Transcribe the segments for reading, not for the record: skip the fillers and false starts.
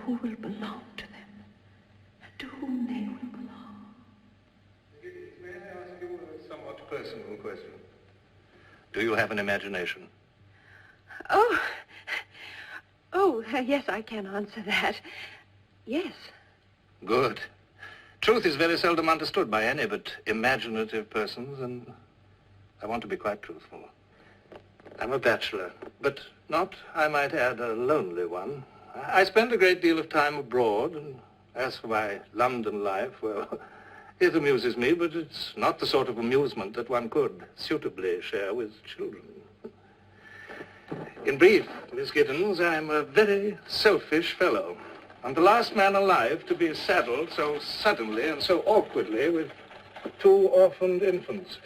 Who will belong to them, and to whom they will belong. May I ask you a somewhat personal question? Do you have an imagination? Yes, I can answer that. Yes. Good. Truth is very seldom understood by any but imaginative persons, and I want to be quite truthful. I'm a bachelor, but not, I might add, a lonely one. I spend a great deal of time abroad, and as for my London life, well, it amuses me, but it's not the sort of amusement that one could suitably share with children. In brief, Miss Giddens, I'm a very selfish fellow. I'm the last man alive to be saddled so suddenly and so awkwardly with 2 orphaned infants.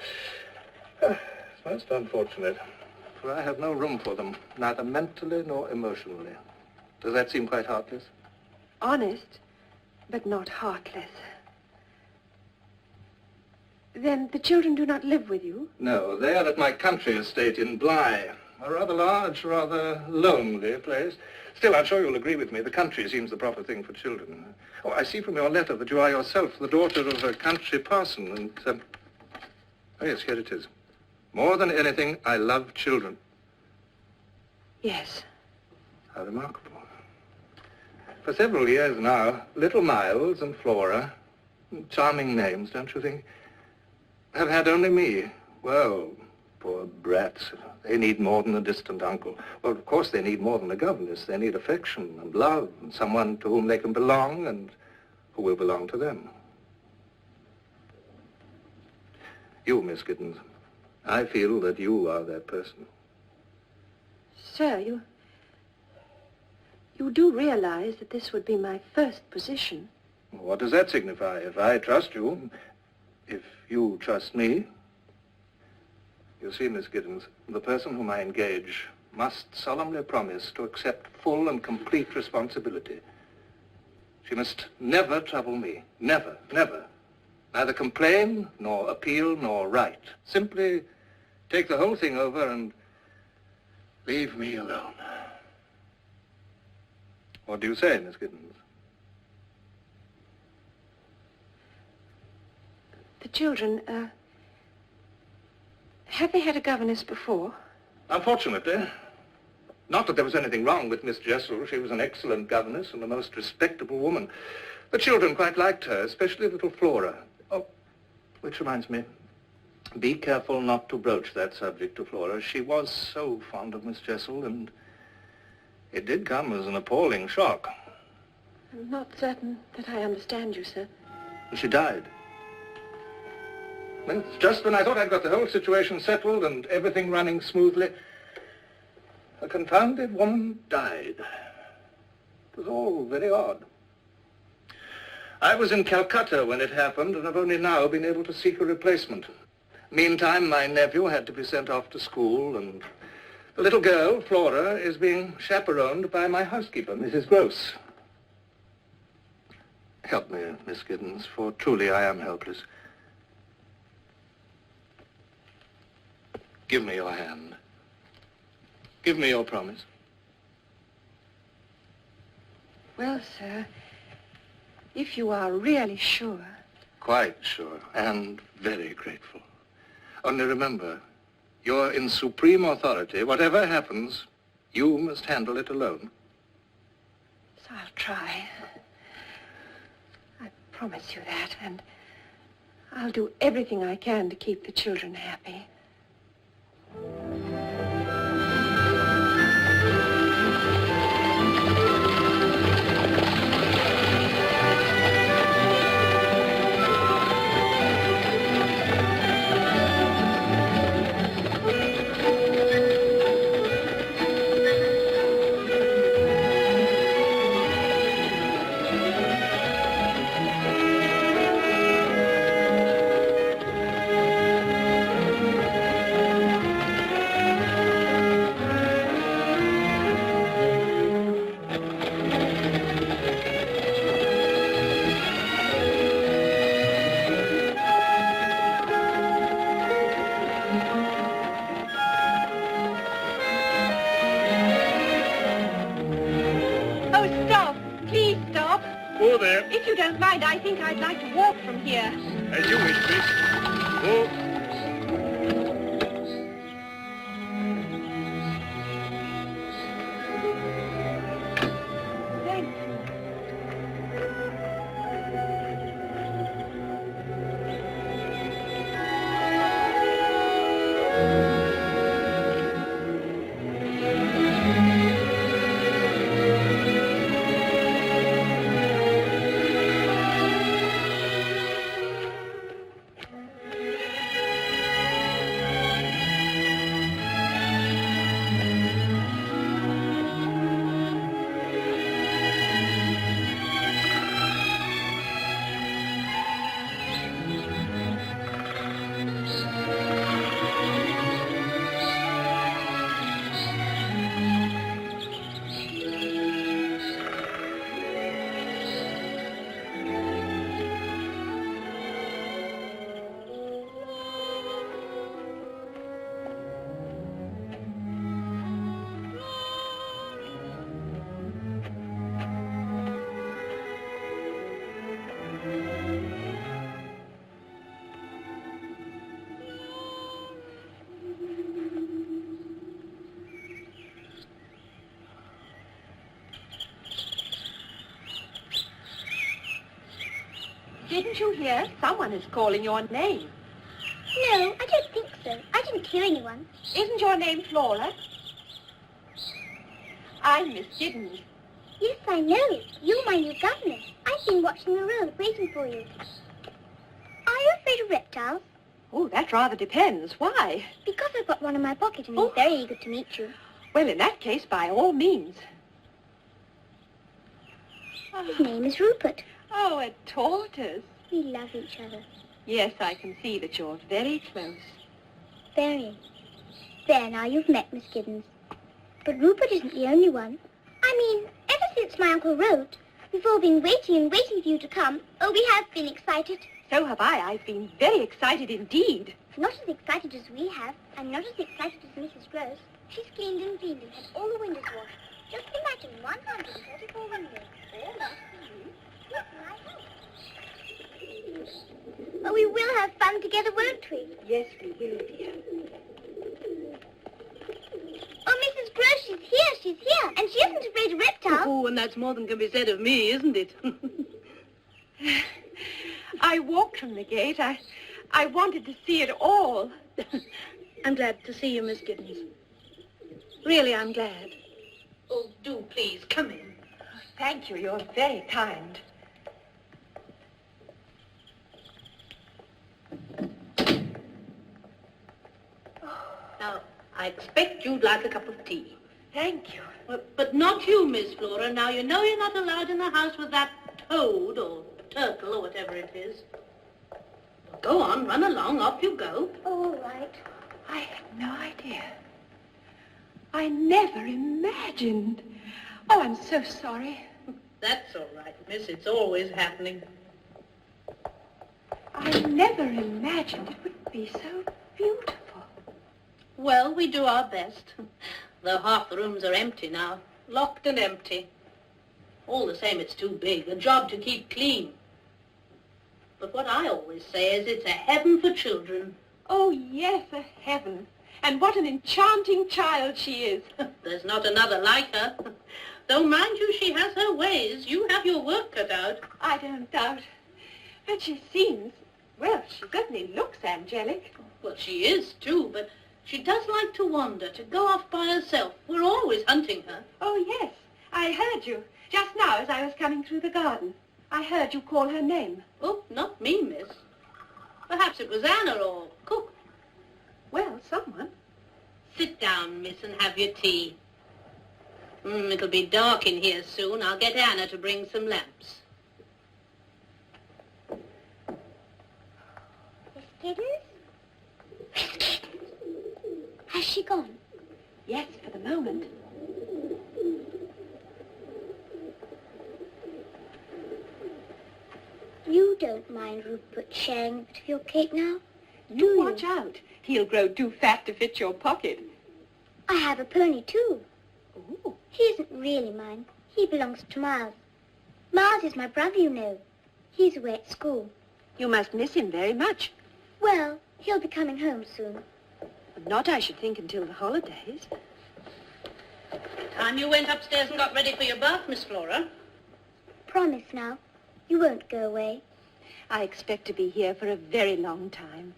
It's most unfortunate, for I have no room for them, neither mentally nor emotionally. Does that seem quite heartless? Honest, but not heartless. Then the children do not live with you? No, they are at my country estate in Bly. A rather large, rather lonely place. Still, I'm sure you'll agree with me, the country seems the proper thing for children. Oh, I see from your letter that you are yourself the daughter of a country parson, and, oh yes, here it is. More than anything, I love children. Yes. How remarkable. For several years now, little Miles and Flora, charming names, don't you think, have had only me. Well, poor brats. They need more than a distant uncle. Well, of course, they need more than a governess. They need affection and love and someone to whom they can belong and who will belong to them. You, Miss Giddens, I feel that you are that person. Sir, you do realize that this would be my first position. What does that signify? If I trust you, if you trust me. You see, Miss Giddens, the person whom I engage must solemnly promise to accept full and complete responsibility. She must never trouble me. Never, never. Neither complain, nor appeal, nor write. Simply take the whole thing over and leave me alone. What do you say, Miss Giddens? The children, have they had a governess before? Unfortunately. Not that there was anything wrong with Miss Jessel. She was an excellent governess and a most respectable woman. The children quite liked her, especially little Flora. Oh, which reminds me, be careful not to broach that subject to Flora. She was so fond of Miss Jessel, and it did come as an appalling shock. I'm not certain that I understand you, sir. She died. Well, just when I thought I'd got the whole situation settled and everything running smoothly, a confounded woman died. It was all very odd. I was in Calcutta when it happened, and I've only now been able to seek a replacement. Meantime, my nephew had to be sent off to school, and the little girl, Flora, is being chaperoned by my housekeeper, Mrs. Gross. Help me, Miss Giddens, for truly I am helpless. Give me your hand. Give me your promise. Well, sir, if you are really sure. Quite sure, and very grateful. Only remember, you're in supreme authority. Whatever happens, you must handle it alone. So I'll try. I promise you that, and I'll do everything I can to keep the children happy. If you don't mind, I think I'd like to walk from here. As you wish, miss. Oh. Thanks. Didn't you hear? Someone is calling your name. No, I don't think so. I didn't hear anyone. Isn't your name Flora? I'm Miss Giddens. Yes, I know. You're my new governess. I've been watching the road, waiting for you. Are you afraid of reptiles? Oh, that rather depends. Why? Because I've got one in my pocket and he's very eager to meet you. Well, in that case, by all means. His name is Rupert. Oh, a tortoise. We love each other. Yes, I can see that you're very close. Very. There, now you've met Miss Giddens. But Rupert isn't the only one. I mean, ever since my uncle wrote, we've all been waiting and waiting for you to come. Oh, we have been excited. So have I. I've been very excited indeed. Not as excited as we have, and not as excited as Mrs. Gross. She's cleaned and cleaned and had all the windows washed. Just imagine 134 windows, all lost for you. Look, my house. Oh, we will have fun together, won't we? Yes, we will, dear. Oh, Mrs. Gross, she's here, and she isn't afraid of reptiles. Oh, and that's more than can be said of me, isn't it? I walked from the gate. I wanted to see it all. I'm glad to see you, Miss Giddens. Really, I'm glad. Oh, do please, come in. Thank you. You're very kind. Now, I expect you'd like a cup of tea. Thank you. But not you, Miss Flora. Now, you know you're not allowed in the house with that toad or turtle or whatever it is. Go on, run along, off you go. Oh, all right. I had no idea. I never imagined. Oh, I'm so sorry. That's all right, miss. It's always happening. I never imagined it would be so beautiful. Well, we do our best. Though half the rooms are empty now. Locked and empty. All the same, it's too big. A job to keep clean. But what I always say is it's a heaven for children. Oh, yes, a heaven. And what an enchanting child she is. There's not another like her. Though, mind you, she has her ways. You have your work cut out. I don't doubt. But she seems, well, she certainly looks angelic. Well, she is, too, but she does like to wander, to go off by herself. We're always hunting her. Oh, yes, I heard you. Just now as I was coming through the garden. I heard you call her name. Oh, not me, miss. Perhaps it was Anna or Cook. Well, someone. Sit down, miss, and have your tea. It'll be dark in here soon. I'll get Anna to bring some lamps. Miss Giddens? Miss Giddens? Has she gone? Yes, for the moment. You don't mind Rupert sharing a bit of your cake now? You watch out. He'll grow too fat to fit your pocket. I have a pony, too. Ooh. He isn't really mine. He belongs to Miles. Miles is my brother, you know. He's away at school. You must miss him very much. Well, he'll be coming home soon. Not, I should think, until the holidays. Time you went upstairs and got ready for your bath, Miss Flora. Promise now. You won't go away. I expect to be here for a very long time.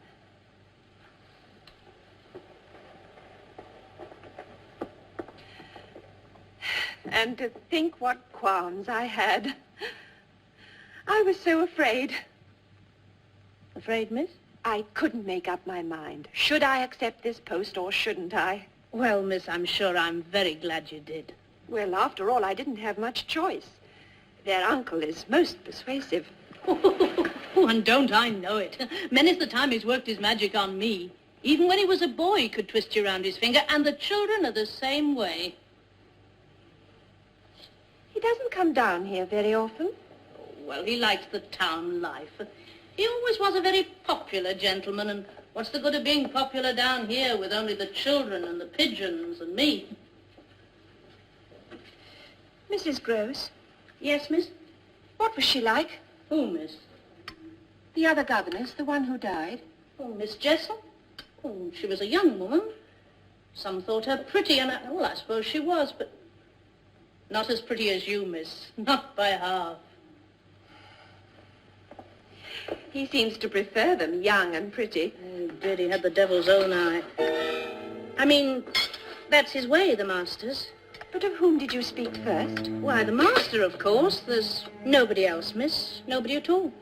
And to think what qualms I had. I was so afraid. Afraid, miss? I couldn't make up my mind. Should I accept this post or shouldn't I? Well, miss, I'm sure I'm very glad you did. Well, after all, I didn't have much choice. Their uncle is most persuasive. Oh, and don't I know it. Many's the time he's worked his magic on me. Even when he was a boy, he could twist you around his finger, and the children are the same way. He doesn't come down here very often. Well, he likes the town life. He always was a very popular gentleman, and what's the good of being popular down here with only the children and the pigeons and me? Mrs. Gross, Yes, miss? what was she like? Who, miss? The other governess, the one who died. Oh, Miss Jessel? Oh, she was a young woman. Some thought her pretty, and I suppose she was, but not as pretty as you, miss. Not by half. He seems to prefer them young and pretty. Oh, he did. He had the devil's own eye. I mean, that's his way, the master's. But of whom did you speak first? Why, the master, of course. There's nobody else, miss. Nobody at all.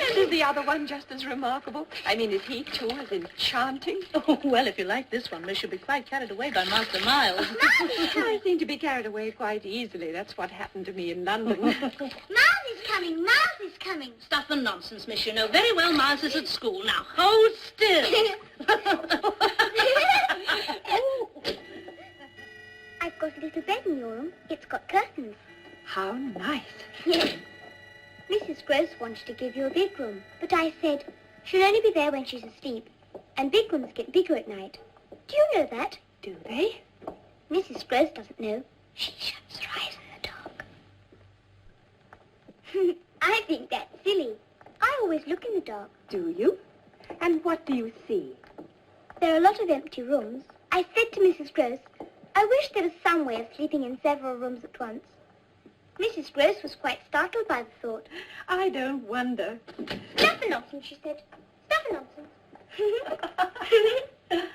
And is the other one just as remarkable? I mean, is he, too, as enchanting? Oh, well, if you like this one, miss, you'll be quite carried away by Master Miles. I seem to be carried away quite easily. That's what happened to me in London. Miles is coming. Miles is coming. Stuff and nonsense, miss. You know very well Miles is at school. Now, hold still. I've got a little bed in your room. It's got curtains. How nice. Yes. Mrs. Gross wanted to give you a big room, but I said she'll only be there when she's asleep, and big rooms get bigger at night. Do you know that? Do they? Mrs. Gross doesn't know. She shuts her eyes in the dark. I think that's silly. I always look in the dark. Do you? And what do you see? There are a lot of empty rooms. I said to Mrs. Gross, I wish there was some way of sleeping in several rooms at once. Mrs. Gross was quite startled by the thought. I don't wonder. Stuff and nonsense, she said. Stuff and nonsense.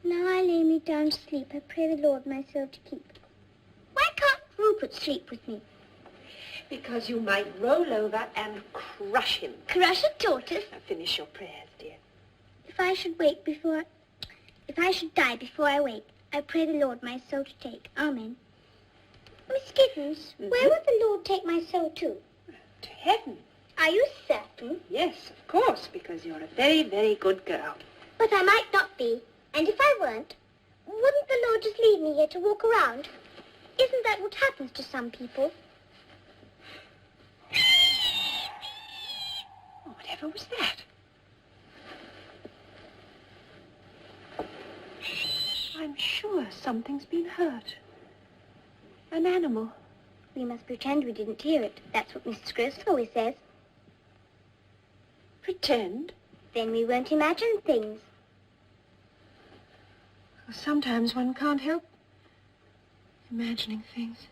Now I lay me down to sleep. I pray the Lord my soul to keep. Why can't Rupert sleep with me? Because you might roll over and crush him. Crush a tortoise? Now finish your prayers, dear. If I should die before I wake, I pray the Lord my soul to take. Amen. Miss Giddens, where would the Lord take my soul to? To heaven. Are you certain? Yes, of course, because you're a very, very good girl. But I might not be. And if I weren't, wouldn't the Lord just leave me here to walk around? Isn't that what happens to some people? Oh, whatever was that? I'm sure something's been hurt. An animal. We must pretend we didn't hear it. That's what Mrs. Gross always says. Pretend? Then we won't imagine things. Well, sometimes one can't help imagining things.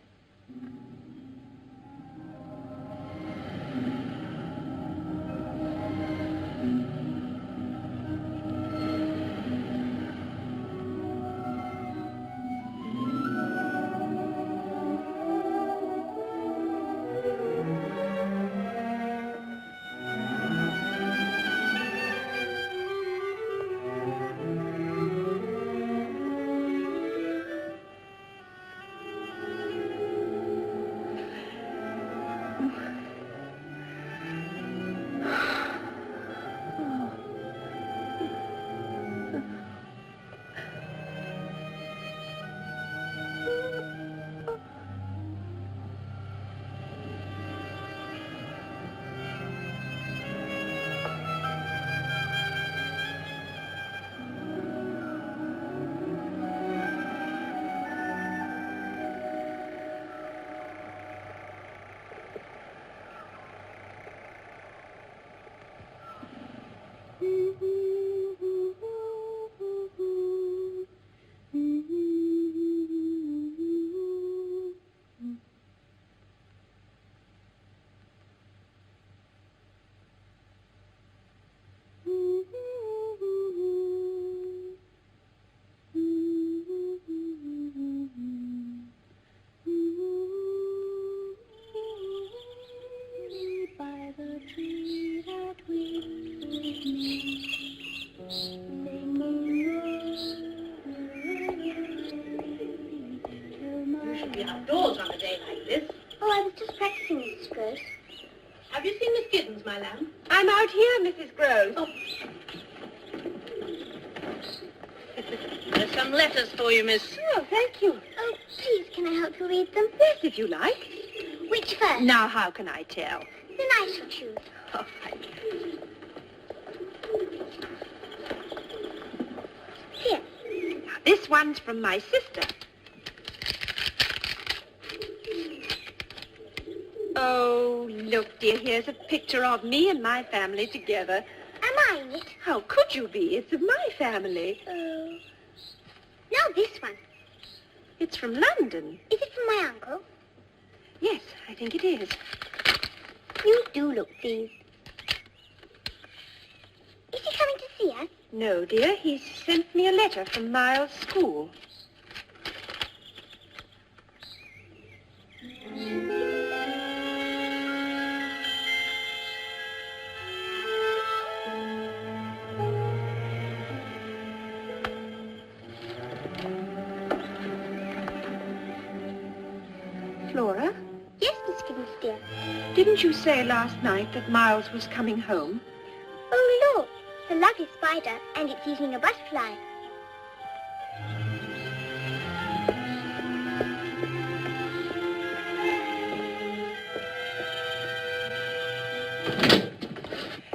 Outdoors on a day like this. Oh, I was just practicing, Mrs. Gross. Have you seen Miss Giddens, my lamb? I'm out here, Mrs. Groves. Oh. There's some letters for you, miss. Oh, thank you. Oh, please, can I help you read them? Yes, if you like. Which first? Now, how can I tell? Then I shall choose. Oh, thank you. Here. Now, this one's from my sister. Oh, look, dear, here's a picture of me and my family together. Am I in it? How could you be? It's of my family. Oh. Now this one. It's from London. Is it from my uncle? Yes, I think it is. You do look pleased. Is he coming to see us? No, dear, he sent me a letter from Miles' school. Flora? Yes, Miss Giddens, dear. Didn't you say last night that Miles was coming home? Oh, look. It's a lovely spider, and it's eating a butterfly.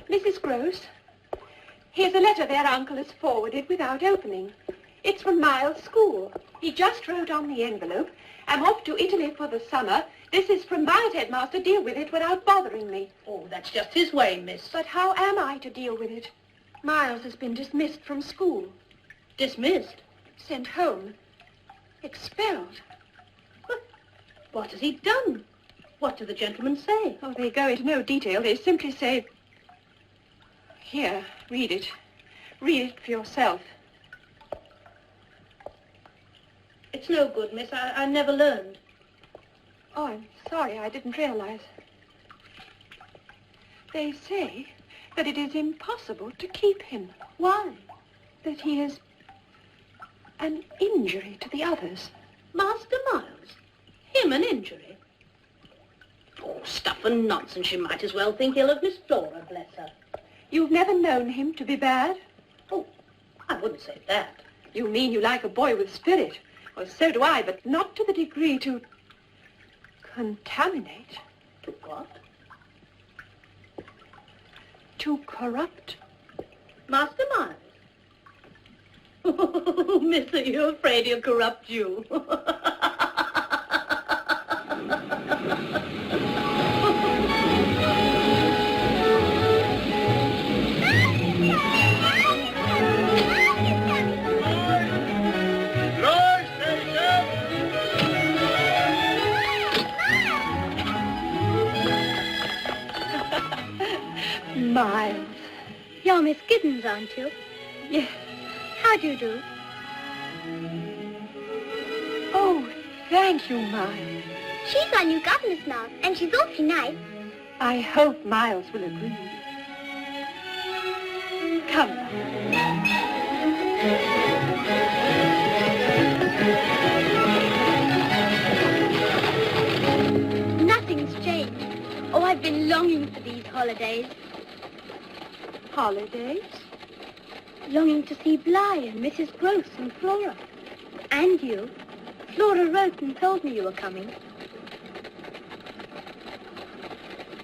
Mrs. Gross, here's a letter their uncle has forwarded without opening. It's from Miles' school. He just wrote on the envelope, I'm off to Italy for the summer. This is from Miles' headmaster. Deal with it without bothering me. Oh, that's just his way, miss. But how am I to deal with it? Miles has been dismissed from school. Dismissed? Sent home. Expelled. What has he done? What do the gentlemen say? Oh, they go into no detail. They simply say... Here, read it. Read it for yourself. It's no good, miss. I never learned. Oh, I'm sorry. I didn't realize. They say that it is impossible to keep him. Why? That he is an injury to the others. Master Miles? Him an injury? Oh, stuff and nonsense. You might as well think ill of Miss Flora, bless her. You've never known him to be bad? Oh, I wouldn't say that. You mean you like a boy with spirit? Well, so do I, but not to the degree to contaminate. To what? To corrupt. Master Miles? Oh, miss, are you afraid he'll corrupt you? Miles. You're Miss Giddens, aren't you? Yes. How do you do? Oh, thank you, Miles. She's our new governess now, and she's awfully nice. I hope Miles will agree. Come. Nothing's changed. Oh, I've been longing for these holidays. Holidays? Longing to see Bly and Mrs. Gross and Flora. And you. Flora wrote and told me you were coming.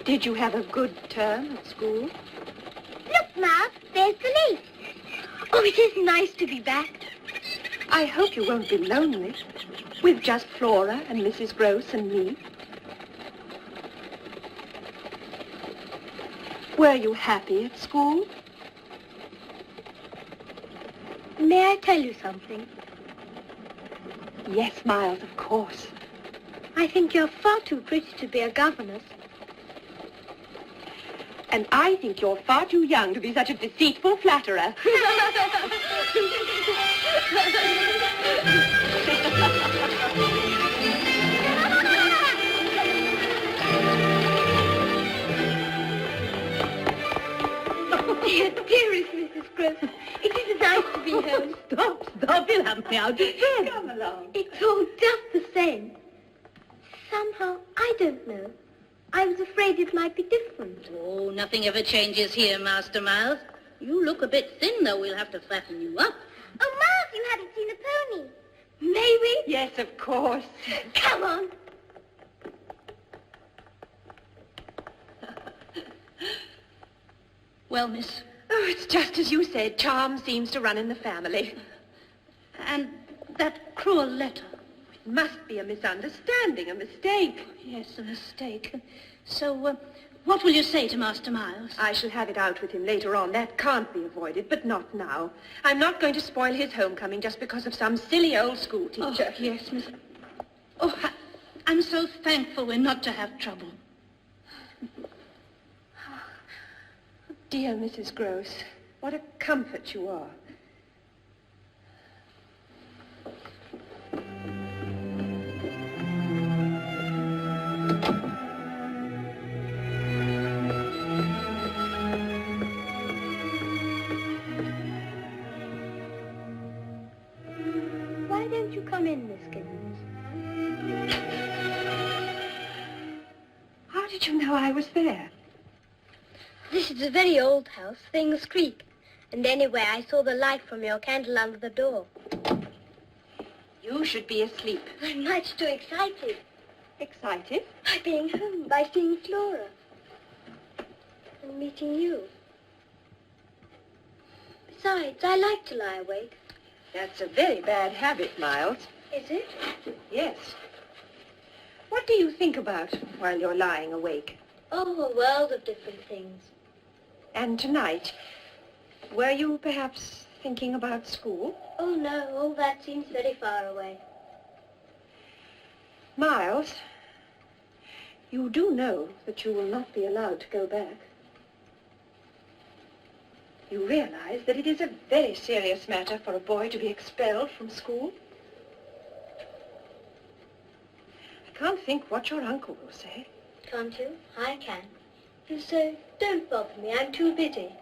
Did you have a good term at school? Look, Ma, there's the lake. Oh, it is nice to be back. I hope you won't be lonely, with just Flora and Mrs. Gross and me. Were you happy at school? May I tell you something? Yes, Miles, of course. I think you're far too pretty to be a governess. And I think you're far too young to be such a deceitful flatterer. Dearest Mrs. Gross, it is nice to be home. Stop, you'll have me out of bed. Come along. It's all just the same. Somehow, I don't know. I was afraid it might be different. Oh, nothing ever changes here, Master Miles. You look a bit thin, though. We'll have to fatten you up. Oh, Miles, you haven't seen a pony. May we? Yes, of course. Come on. Well, miss, Oh, it's just as you said. Charm seems to run in the family. and that cruel letter. It must be a misunderstanding, a mistake. Yes, a mistake. So, what will you say to Master Miles? I shall have it out with him later on. That can't be avoided, but not now. I'm not going to spoil his homecoming just because of some silly old school teacher. Oh, yes, miss. Oh, I'm so thankful we're not to have trouble. Dear Mrs. Gross, what a comfort you are. Why don't you come in, Miss Giddens? How did you know I was there? This is a very old house, things creak. And anyway, I saw the light from your candle under the door. You should be asleep. I'm much too excited. Excited? By being home, by seeing Flora. And meeting you. Besides, I like to lie awake. That's a very bad habit, Miles. Is it? Yes. What do you think about while you're lying awake? Oh, a world of different things. And tonight, were you perhaps thinking about school? Oh, no, all that seems very far away. Miles, you do know that you will not be allowed to go back. You realize that it is a very serious matter for a boy to be expelled from school? can't think what your uncle will say. Can't you? I can. You say, don't bother me, I'm too busy.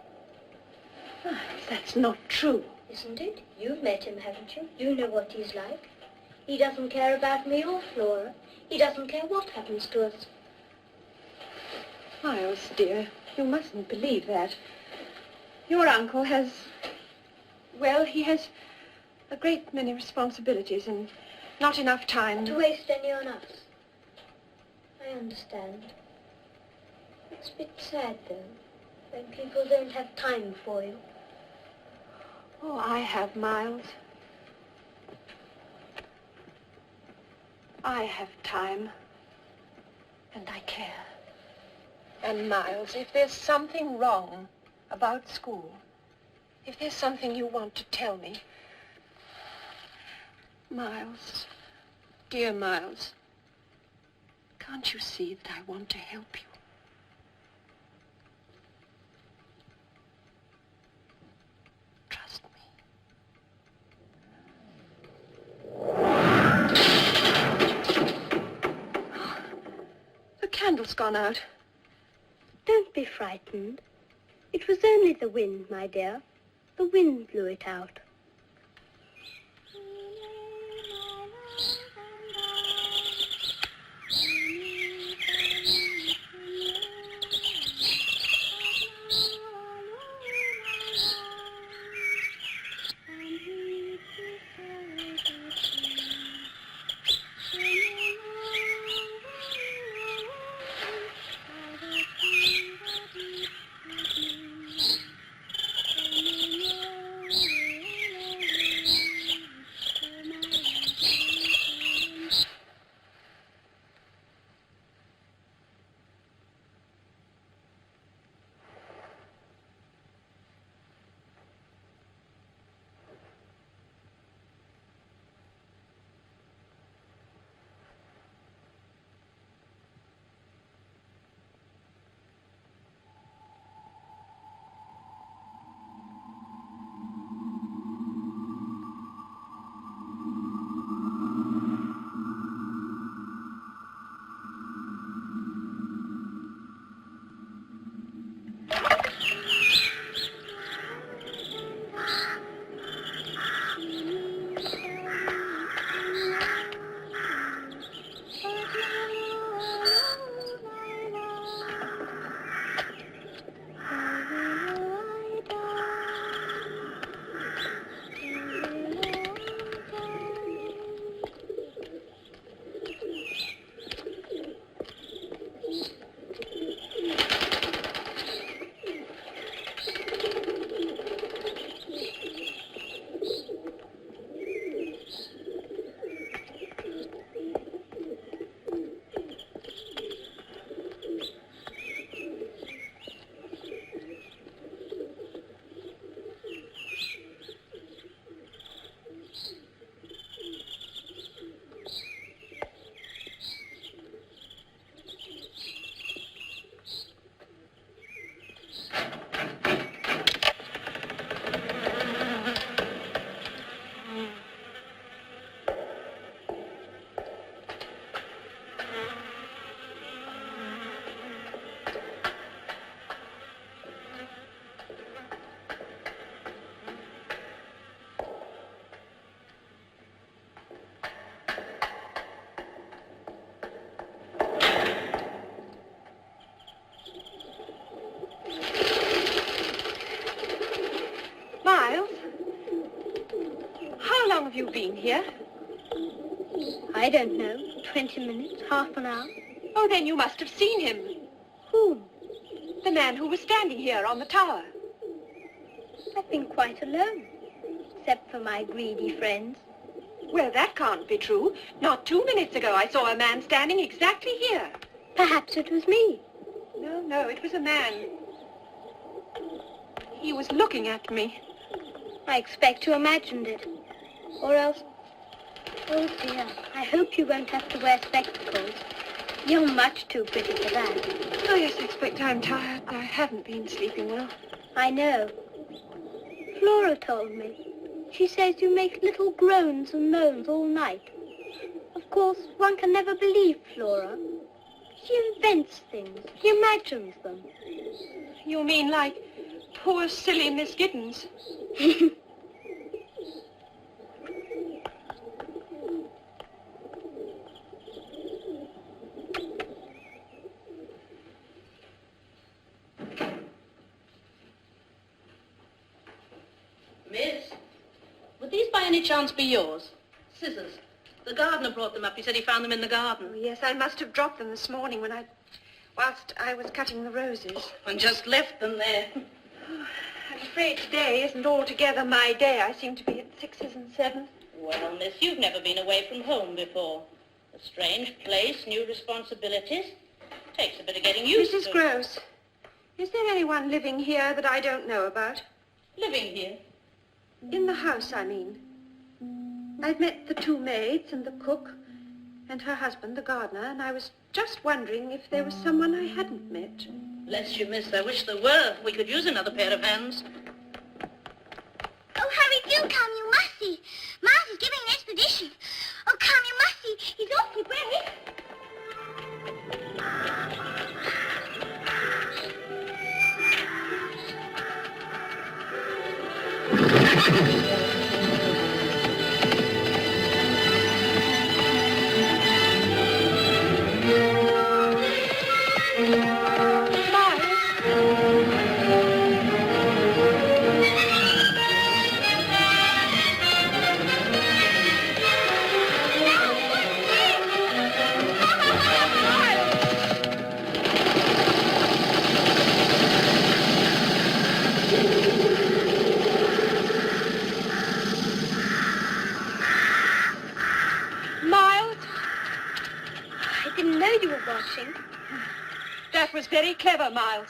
Miles, that's not true. Isn't it? You've met him, haven't you? You know what he's like. He doesn't care about me or Flora. He doesn't care what happens to us. Miles, dear, you mustn't believe that. Your uncle has... well, he has a great many responsibilities and not enough time To waste any on us. I understand. It's a bit sad, though, when people don't have time for you. Oh, I have, Miles. I have time. And I care. And, Miles, if there's something wrong about school, if there's something you want to tell me, Miles, dear Miles, can't you see that I want to help you? Trust me. The candle's gone out. Don't be frightened. It was only the wind, my dear. The wind blew it out. Have you been here? I don't know. 20 minutes, half an hour. Oh, then you must have seen him. Whom? The man who was standing here on the tower. I've been quite alone, except for my greedy friends. Well, that can't be true. Not 2 minutes ago I saw a man standing exactly here. Perhaps it was me. No, it was a man. He was looking at me. I expect you imagined it. Or else... Oh, dear. I hope you won't have to wear spectacles. You're much too pretty for that. Oh, yes, I expect I'm tired. I haven't been sleeping well. I know. Flora told me. She says you make little groans and moans all night. Of course, one can never believe Flora. She invents things. She imagines them. You mean like poor, silly Miss Giddens? Miss, would these by any chance be yours? Scissors. The gardener brought them up. He said he found them in the garden. Oh, yes, I must have dropped them this morning whilst I was cutting the roses. And just left them there. I'm afraid today isn't altogether my day. I seem to be at 6s and 7s. Well, miss, you've never been away from home before. A strange place, new responsibilities. Takes a bit of getting used to. Mrs. Gross, is there anyone living here that I don't know about? Living here? In the house, I mean. I've met the 2 maids and the cook and her husband, the gardener, and I was just wondering if there was someone I hadn't met. Bless you, miss. I wish there were. We could use another pair of hands. Oh, hurry, do come, you must see. Miles is giving an expedition. Oh, come, you must see. He's awfully brave. Watching. That was very clever, Miles.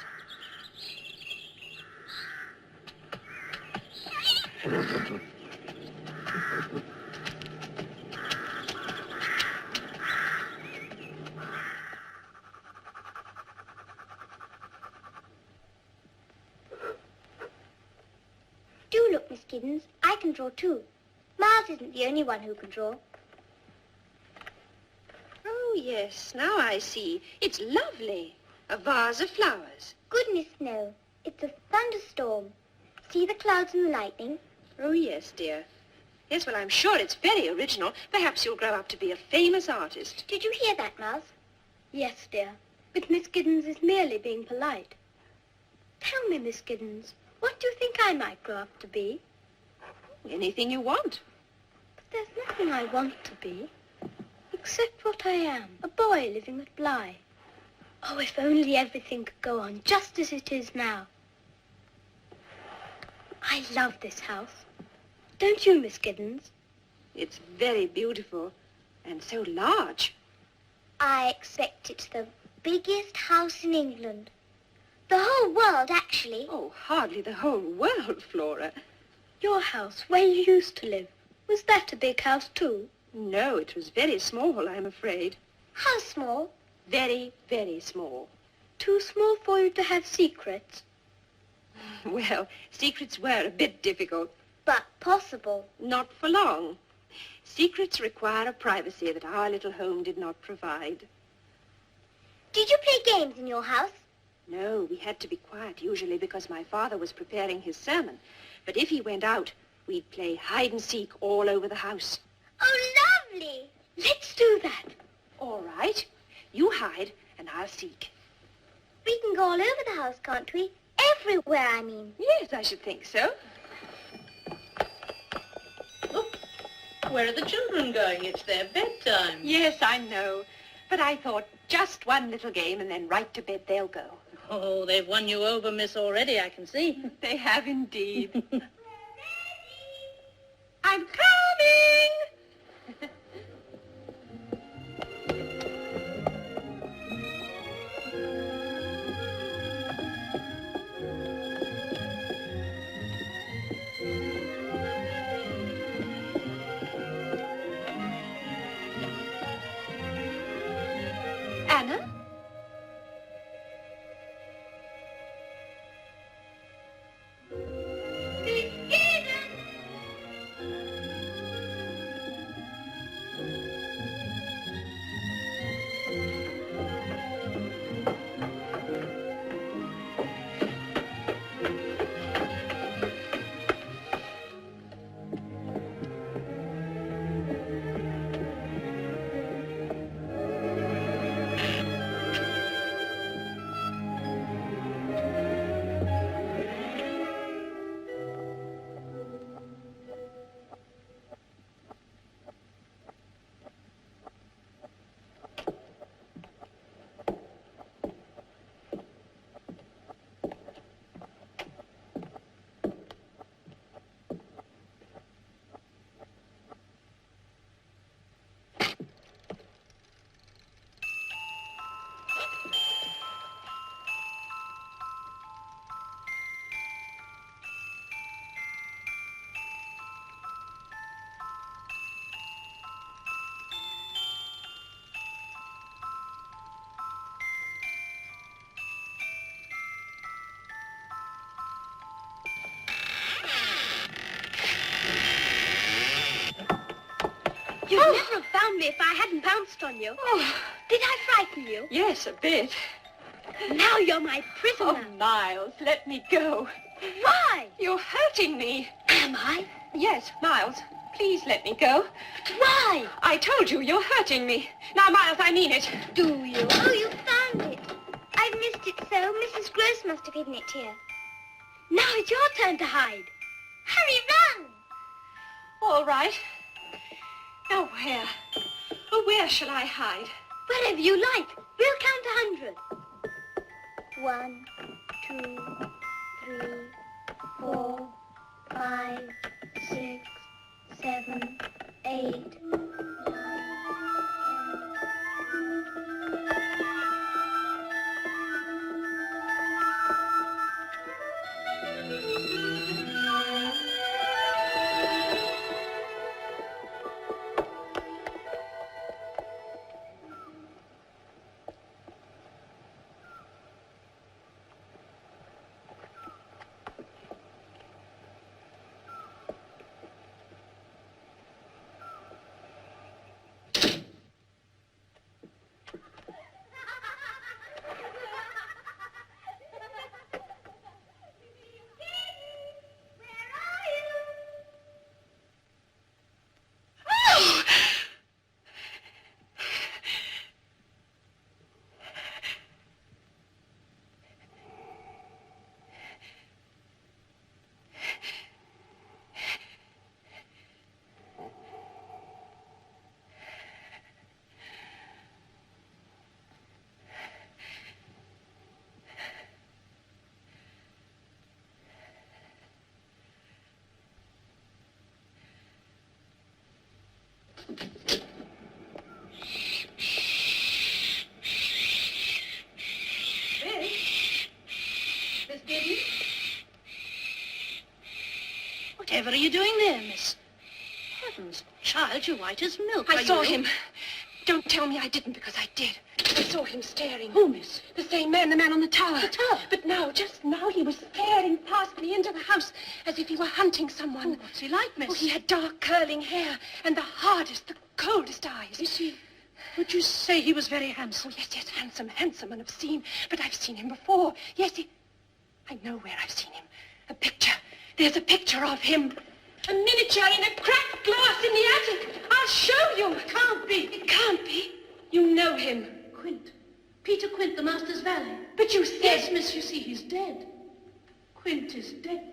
Do look, Miss Giddens. I can draw too. Miles isn't the only one who can draw. Oh, yes, now I see. It's lovely. A vase of flowers. Goodness, no. It's a thunderstorm. See the clouds and the lightning? Oh, yes, dear. Yes, well, I'm sure it's very original. Perhaps you'll grow up to be a famous artist. Did you hear that, Miles? Yes, dear. But Miss Giddens is merely being polite. Tell me, Miss Giddens, what do you think I might grow up to be? Anything you want. But there's nothing I want to be. Except what I am, a boy living at Bly. Oh, if only everything could go on just as it is now. I love this house. Don't you, Miss Giddens? It's very beautiful and so large. I expect it's the biggest house in England. The whole world, actually. Oh, hardly the whole world, Flora. Your house, where you used to live, was that a big house too? No, it was very small, I'm afraid. How small? Very, very small. Too small for you to have secrets? Well, secrets were a bit difficult. But possible. Not for long. Secrets require a privacy that our little home did not provide. Did you play games in your house? No, we had to be quiet usually because my father was preparing his sermon. But if he went out, we'd play hide and seek all over the house. Oh, lovely. Let's do that. All right. You hide and I'll seek. We can go all over the house, can't we? Everywhere, I mean. Yes, I should think so. Look, where are the children going? It's their bedtime. Yes, I know. But I thought just one little game and then right to bed they'll go. Oh, they've won you over, miss, already, I can see. They have indeed. I'm coming! Anna? found me if I hadn't pounced on you. Oh, Did I frighten you? yes, a bit. Now you're my prisoner. Oh, Miles, let me go. Why? You're hurting me. Am I? Yes, Miles, please let me go. Why? I told you, you're hurting me. Now, Miles, I mean it. Do you? Oh, you found it. I've missed it so. Mrs. Gross must have hidden it here. Now it's your turn to hide. Hurry, run! All right. Now, where? Oh, where shall I hide? Wherever you like. We'll count 100. 1, 2, 3, 4, 5, 6, 7, 8, 9. Miss Giddens? Whatever are you doing there, miss? Heavens, child, you're white as milk. I Are saw you- him. Don't tell me I didn't, because I did. I saw him staring. Who, miss? The same man, the man on the tower. The tower? But now, just now, he was staring past me into the house as if he were hunting someone. Oh, what's he like, miss? Oh, he had dark curling hair and the hardest, the coldest eyes. Is he... Would you say he was very handsome? Oh, yes, yes, handsome, handsome and obscene. But I've seen him before. Yes, I know where I've seen him. A picture. There's a picture of him. A miniature in a cracked glass in the attic. I'll show you. It can't be. It can't be. You know him. Quint. Peter Quint, the master's valet. But you said... Yes, miss, you see, he's dead. Quint is dead.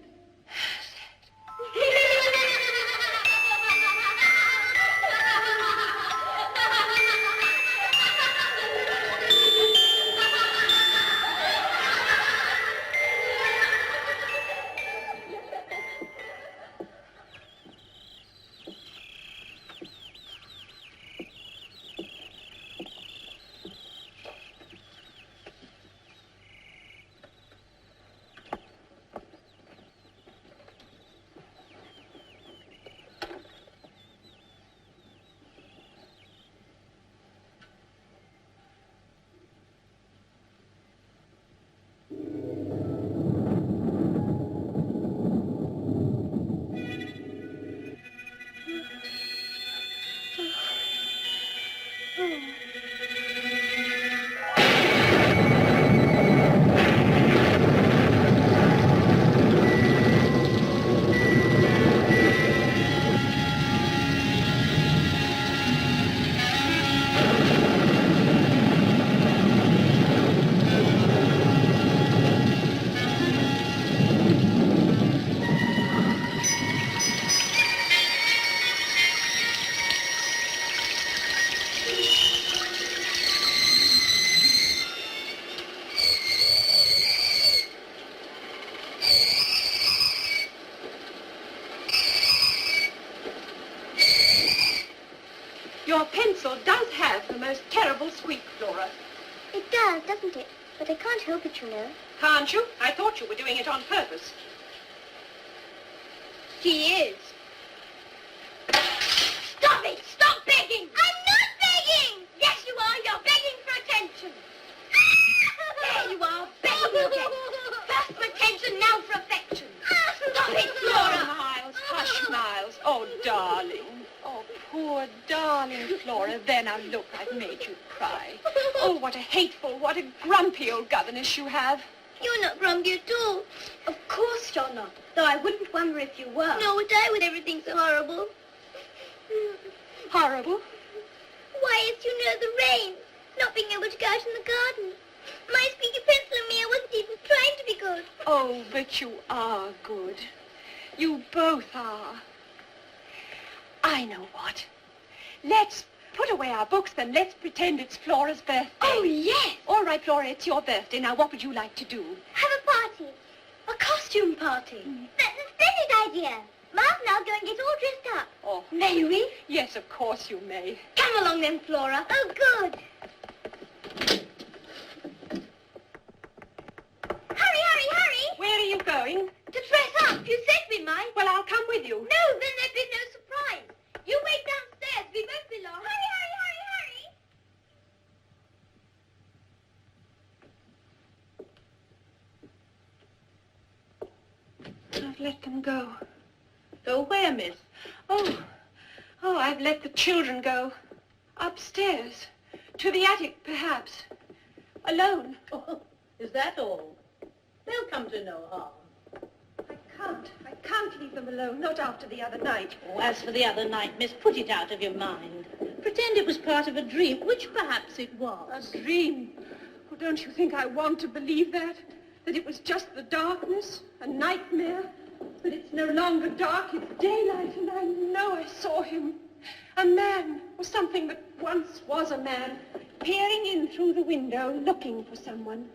Your pencil does have the most terrible squeak, Flora. It does, doesn't it? But I can't help it, you know. Can't you? I thought you were doing it on purpose. He is. Stop it! Stop begging! I'm not begging! Yes, you are. You're begging for attention. There you are, begging again. First for attention, now for affection. Stop it, Oh, Flora! Miles, hush, Miles. Oh, darling. Oh, poor darling Flora. There, now look, I've made you cry. Oh, what a hateful, what a grumpy old governess you have. You're not grumpy at all. Of course you're not, though I wouldn't wonder if you were. No, would I, with everything so horrible? Horrible? Why, it's, the rain. Not being able to go out in the garden. My squeaky pencil and me, I wasn't even trying to be good. Oh, but you are good. You both are. I know what. Let's put away our books, then let's pretend it's Flora's birthday. Oh, yes. All right, Flora, it's your birthday. Now, what would you like to do? Have a party. A costume party. That's a splendid idea. Miles and I'll go and get all dressed up. Oh, May we? yes, of course you may. Come along then, Flora. Oh, good. Hurry! Where are you going? To dress up. You said we might. Well, I'll come with you. No, then there'd be no surprise. You wait downstairs. We won't be long. Hurry! I've let them go. Go where, miss? Oh, I've let the children go. Upstairs. To the attic, perhaps. Alone. Oh, is that all? They'll come to no harm. I can't leave them alone, not after the other night. Oh, as for the other night, miss, put it out of your mind. Pretend it was part of a dream, which perhaps it was. A dream. Oh, don't you think I want to believe that? That it was just the darkness, a nightmare? But it's no longer dark, it's daylight, and I know I saw him. A man, or something that once was a man, peering in through the window, looking for someone.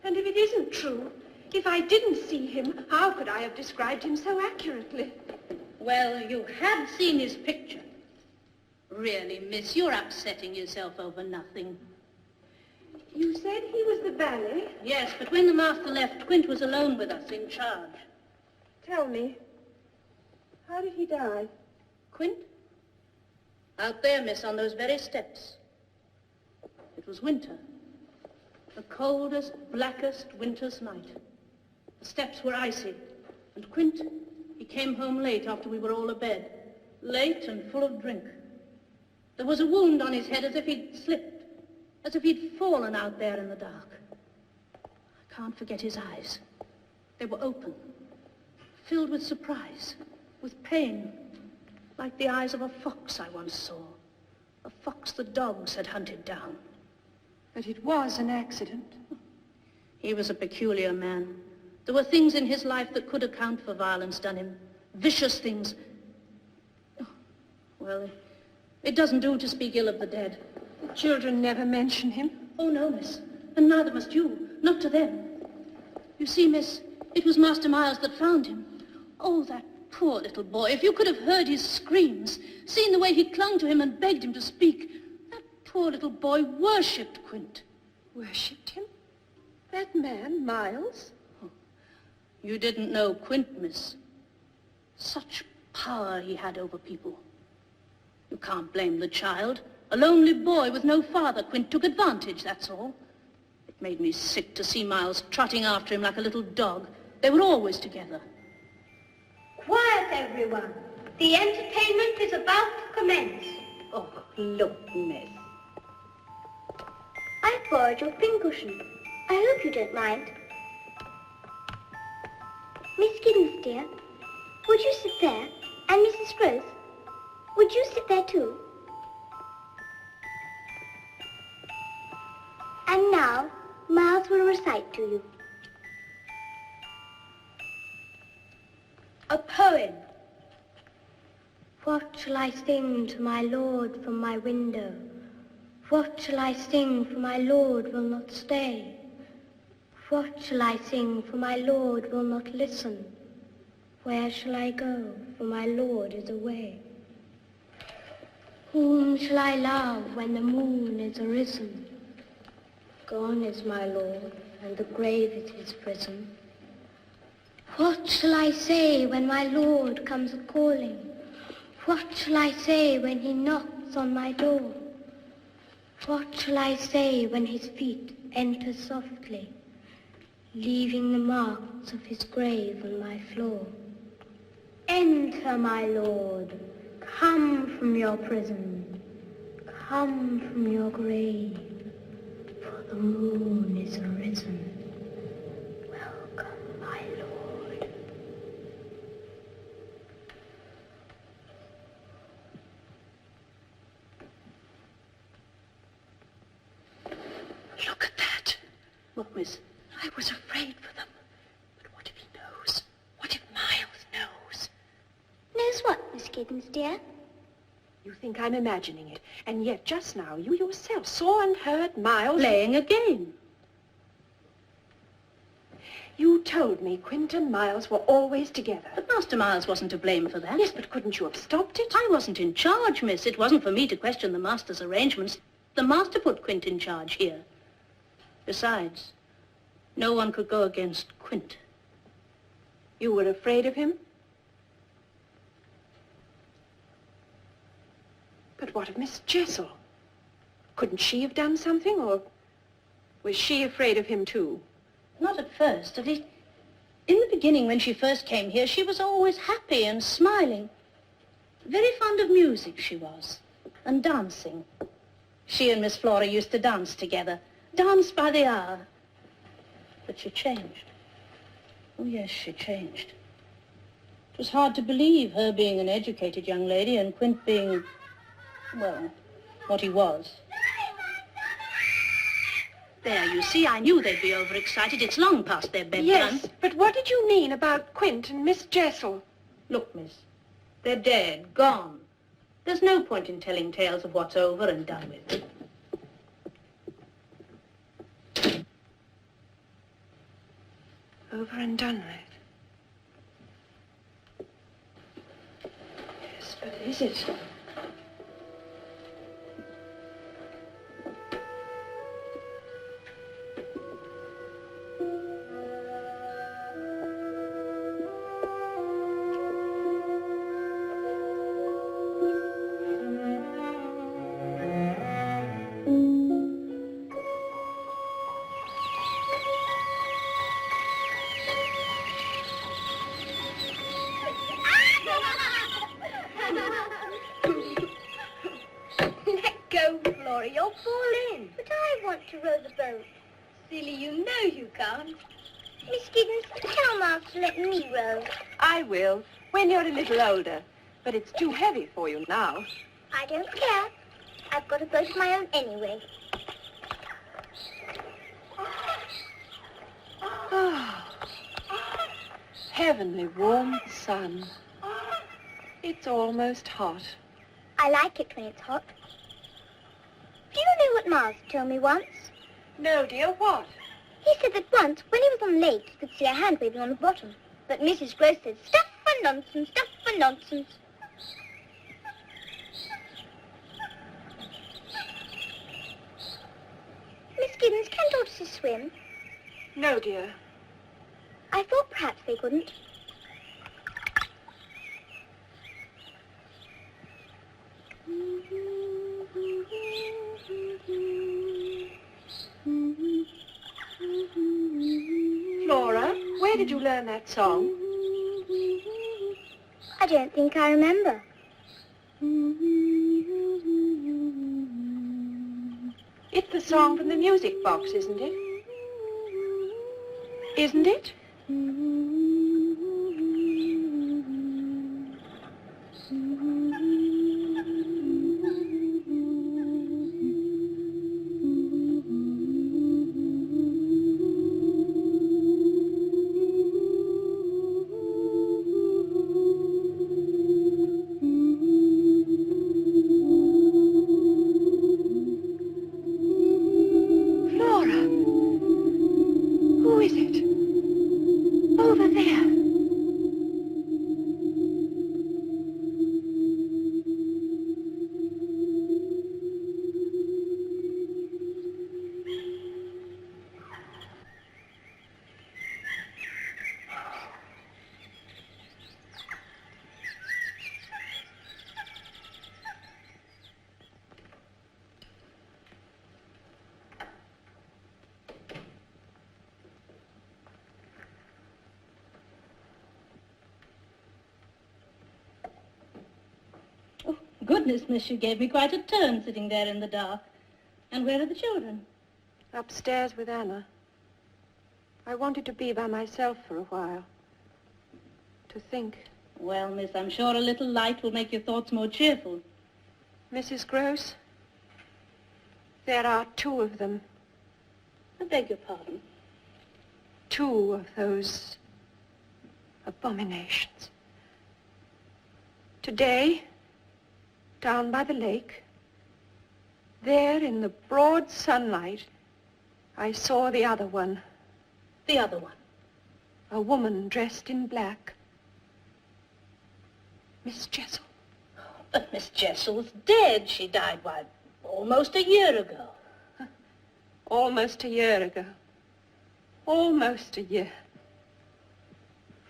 And if it isn't true, if I didn't see him, how could I have described him so accurately? Well, you had seen his picture. Really, miss, you're upsetting yourself over nothing. You said he was the valet? Yes, but when the master left, Quint was alone with us in charge. Tell me, how did he die? Quint? Out there, miss, on those very steps. It was winter. The coldest, blackest winter's night. The steps were icy. And Quint, he came home late after we were all abed. Late and full of drink. There was a wound on his head as if he'd slipped. As if he'd fallen out there in the dark. I can't forget his eyes. They were open. Filled with surprise. With pain. Like the eyes of a fox I once saw. A fox the dogs had hunted down. But it was an accident. He was a peculiar man. There were things in his life that could account for violence done him. Vicious things. Well, it doesn't do to speak ill of the dead. The children never mention him. Oh, no, miss. And neither must you. Not to them. You see, miss, it was Master Miles that found him. Oh, that poor little boy. If you could have heard his screams, seen the way he clung to him and begged him to speak. That poor little boy worshipped Quint. Worshipped him? That man, Miles? Oh, you didn't know Quint, miss. Such power he had over people. You can't blame the child. A lonely boy with no father. Quint took advantage, that's all. It made me sick to see Miles trotting after him like a little dog. They were always together. Quiet, everyone. The entertainment is about to commence. Oh, look, miss. I borrowed your pincushion. I hope you don't mind. Miss Giddens, dear, would you sit there? And Mrs. Gross, would you sit there too? And now, Miles will recite to you. A poem. What shall I sing to my Lord from my window? What shall I sing, for my Lord will not stay? What shall I sing, for my Lord will not listen? Where shall I go, for my Lord is away? Whom shall I love when the moon is arisen? Gone is my Lord, and the grave is his prison. What shall I say when my Lord comes a-calling? What shall I say when he knocks on my door? What shall I say when his feet enter softly, leaving the marks of his grave on my floor? Enter, my Lord, Come from your prison, come from your grave, for the moon is arisen. Welcome, my lord. Look at that. What, miss? I was afraid for them. But what if he knows? What if Miles knows? Knows what, Miss Giddens, dear? You think I'm imagining it, and yet just now you yourself saw and heard Miles... Playing a game. You told me Quint and Miles were always together. But Master Miles wasn't to blame for that. Yes, but couldn't you have stopped it? I wasn't in charge, miss. It wasn't for me to question the master's arrangements. The master put Quint in charge here. Besides, no one could go against Quint. You were afraid of him? But what of Miss Jessel? Couldn't she have done something, or was she afraid of him too? Not at first. At least, in the beginning, when she first came here, she was always happy and smiling. Very fond of music, she was, and dancing. She and Miss Flora used to dance together, dance by the hour. But she changed. Oh, yes, she changed. It was hard to believe, her being an educated young lady and Quint being, well, what he was. There, you see, I knew they'd be overexcited. It's long past their bedtime. Yes, but what did you mean about Quint and Miss Jessel? Look, miss, they're dead, gone. There's no point in telling tales of what's over and done with. Over and done with. Yes, but is it? You'll fall in. But I want to row the boat. Silly, you know you can't. Miss Giddens, tell Miles to let me row. I will, when you're a little older. But it's too heavy for you now. I don't care. I've got a boat of my own anyway. Oh, heavenly warm sun. It's almost hot. I like it when it's hot. Do you know what Miles told me once? No, dear, what? He said that once, when he was on the lake, he could see a hand waving on the bottom. But Mrs. Gross said, stuff and nonsense, stuff and nonsense. Miss Giddens, can tortoises swim? No, dear. I thought perhaps they couldn't. Flora, where did you learn that song? I don't think I remember. It's the song from the music box, isn't it? Isn't it? Goodness, miss, you gave me quite a turn sitting there in the dark. And where are the children? Upstairs with Anna. I wanted to be by myself for a while. To think. Well, miss, I'm sure a little light will make your thoughts more cheerful. Mrs. Gross, there are 2 of them. I beg your pardon. 2 of those abominations. Today, down by the lake, there in the broad sunlight, I saw the other one. The other one? A woman dressed in black. Miss Jessel. But Miss Jessel's dead. She died, why, almost a year ago. Almost a year ago. Almost a year.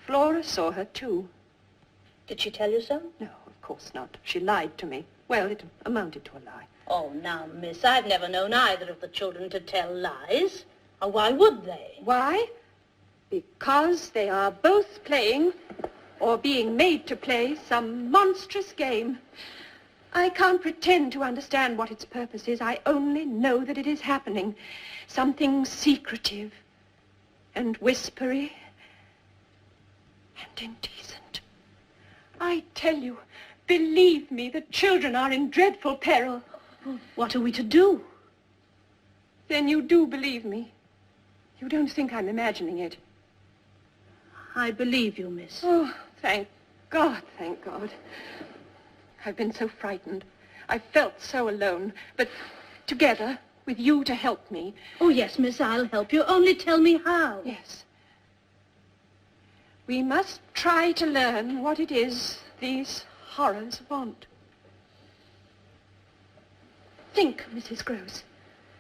Flora saw her, too. Did she tell you so? No, of course not. She lied to me. Well, it amounted to a lie. Oh, now, miss, I've never known either of the children to tell lies. Or why would they? Why? Because they are both playing, or being made to play, some monstrous game. I can't pretend to understand what its purpose is. I only know that it is happening. Something secretive and whispery and indecent. I tell you, believe me, the children are in dreadful peril. What are we to do? Then you do believe me. You don't think I'm imagining it. I believe you, miss. Oh, thank God, thank God. I've been so frightened. I felt so alone. But together, with you to help me. Oh, yes, miss, I'll help you. Only tell me how. Yes. We must try to learn what it is these horrors want. Think, Mrs. Gross.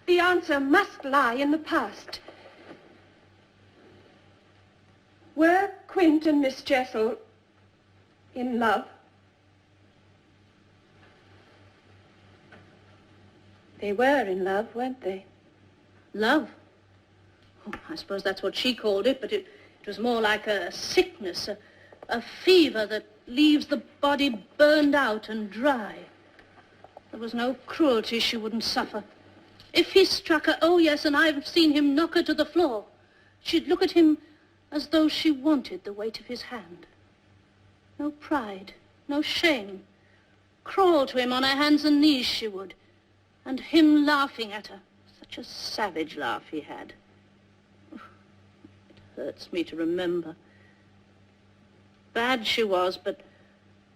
The answer must lie in the past. Were Quint and Miss Jessel in love? They were in love, weren't they? Love? Oh, I suppose that's what she called it, but it was more like a sickness, a fever that leaves the body burned out and dry. There was no cruelty she wouldn't suffer. If he struck her, oh yes, and I've seen him knock her to the floor, she'd look at him as though she wanted the weight of his hand. No pride, no shame. Crawl to him on her hands and knees, she would. And him laughing at her. Such a savage laugh he had. It hurts me to remember. Bad she was, but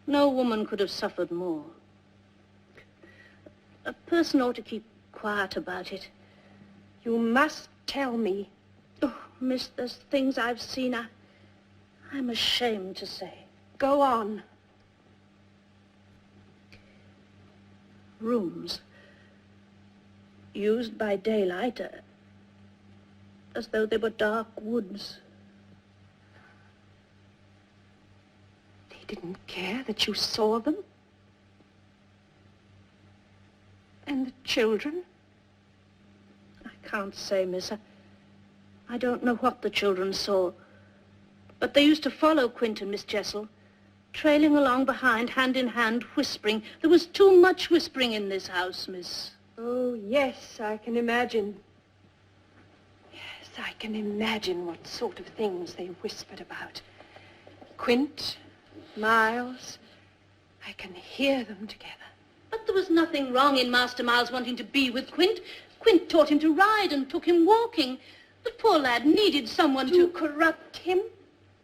no woman could have suffered more. A person ought to keep quiet about it. You must tell me. Oh, miss, there's things I've seen I'm ashamed to say. Go on. Rooms used by daylight as though they were dark woods. They didn't care that you saw them? And the children? I can't say, miss. I don't know what the children saw. But they used to follow Quint and Miss Jessel, trailing along behind, hand in hand, whispering. There was too much whispering in this house, miss. Oh, yes, I can imagine. Yes, I can imagine what sort of things they whispered about. Quint, Miles, I can hear them together. But there was nothing wrong in Master Miles wanting to be with Quint. Quint taught him to ride and took him walking. The poor lad needed someone to corrupt him.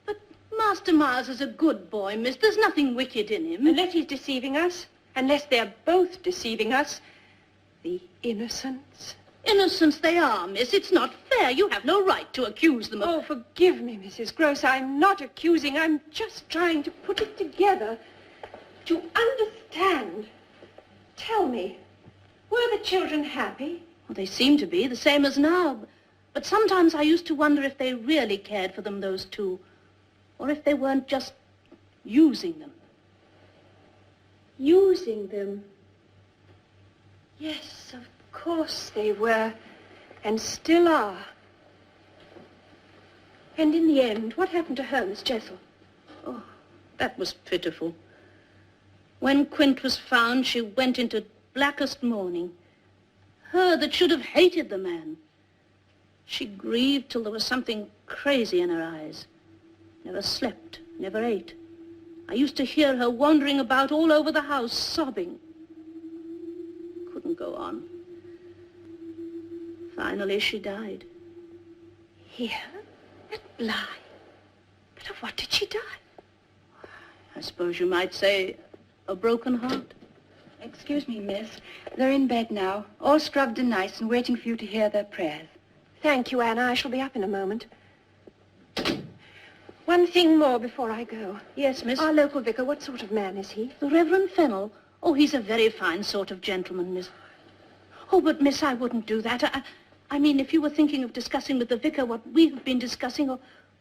But Master Miles is a good boy, miss. There's nothing wicked in him. Unless he's deceiving us, unless they're both deceiving us. The Innocents. Innocents they are, miss. It's not fair. You have no right to accuse them of... Oh, forgive me, Mrs. Gross. I'm not accusing. I'm just trying to put it together. To understand. Tell me, were the children happy? Well, they seem to be, the same as now. But sometimes I used to wonder if they really cared for them, those two. Or if they weren't just using them. Using them? Yes, of course they were, and still are. And in the end, what happened to her, Miss Jessel? Oh, that was pitiful. When Quint was found, she went into blackest mourning. Her that should have hated the man. She grieved till there was something crazy in her eyes. Never slept, never ate. I used to hear her wandering about all over the house, sobbing. Couldn't go on. Finally, she died. Here? At Bly? But of what did she die? I suppose you might say a broken heart. Excuse me, miss. They're in bed now, all scrubbed and nice and waiting for you to hear their prayers. Thank you, Anna. I shall be up in a moment. One thing more before I go. Yes, miss? Our local vicar, what sort of man is he? The Reverend Fennel. Oh, he's a very fine sort of gentleman, miss. Oh, but, miss, I wouldn't do that. I mean, if you were thinking of discussing with the vicar what we have been discussing,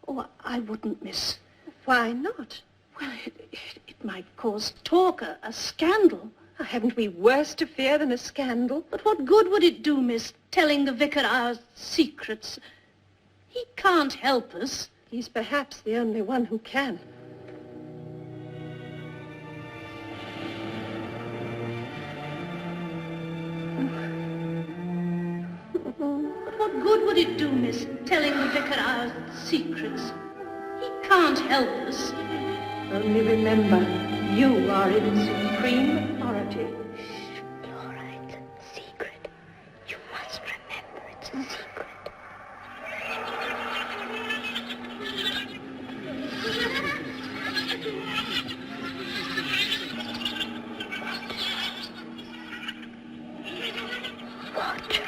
oh, I wouldn't, miss. Why not? Well, it might cause talk, a scandal. Haven't we worse to fear than a scandal? But what good would it do, miss, telling the vicar our secrets? He can't help us. He's perhaps the only one who can. But what good would it do, miss, telling the vicar our secrets? He can't help us. Only remember, you are in supreme authority. Laura, it's a secret. You must remember it's a secret. Watch her.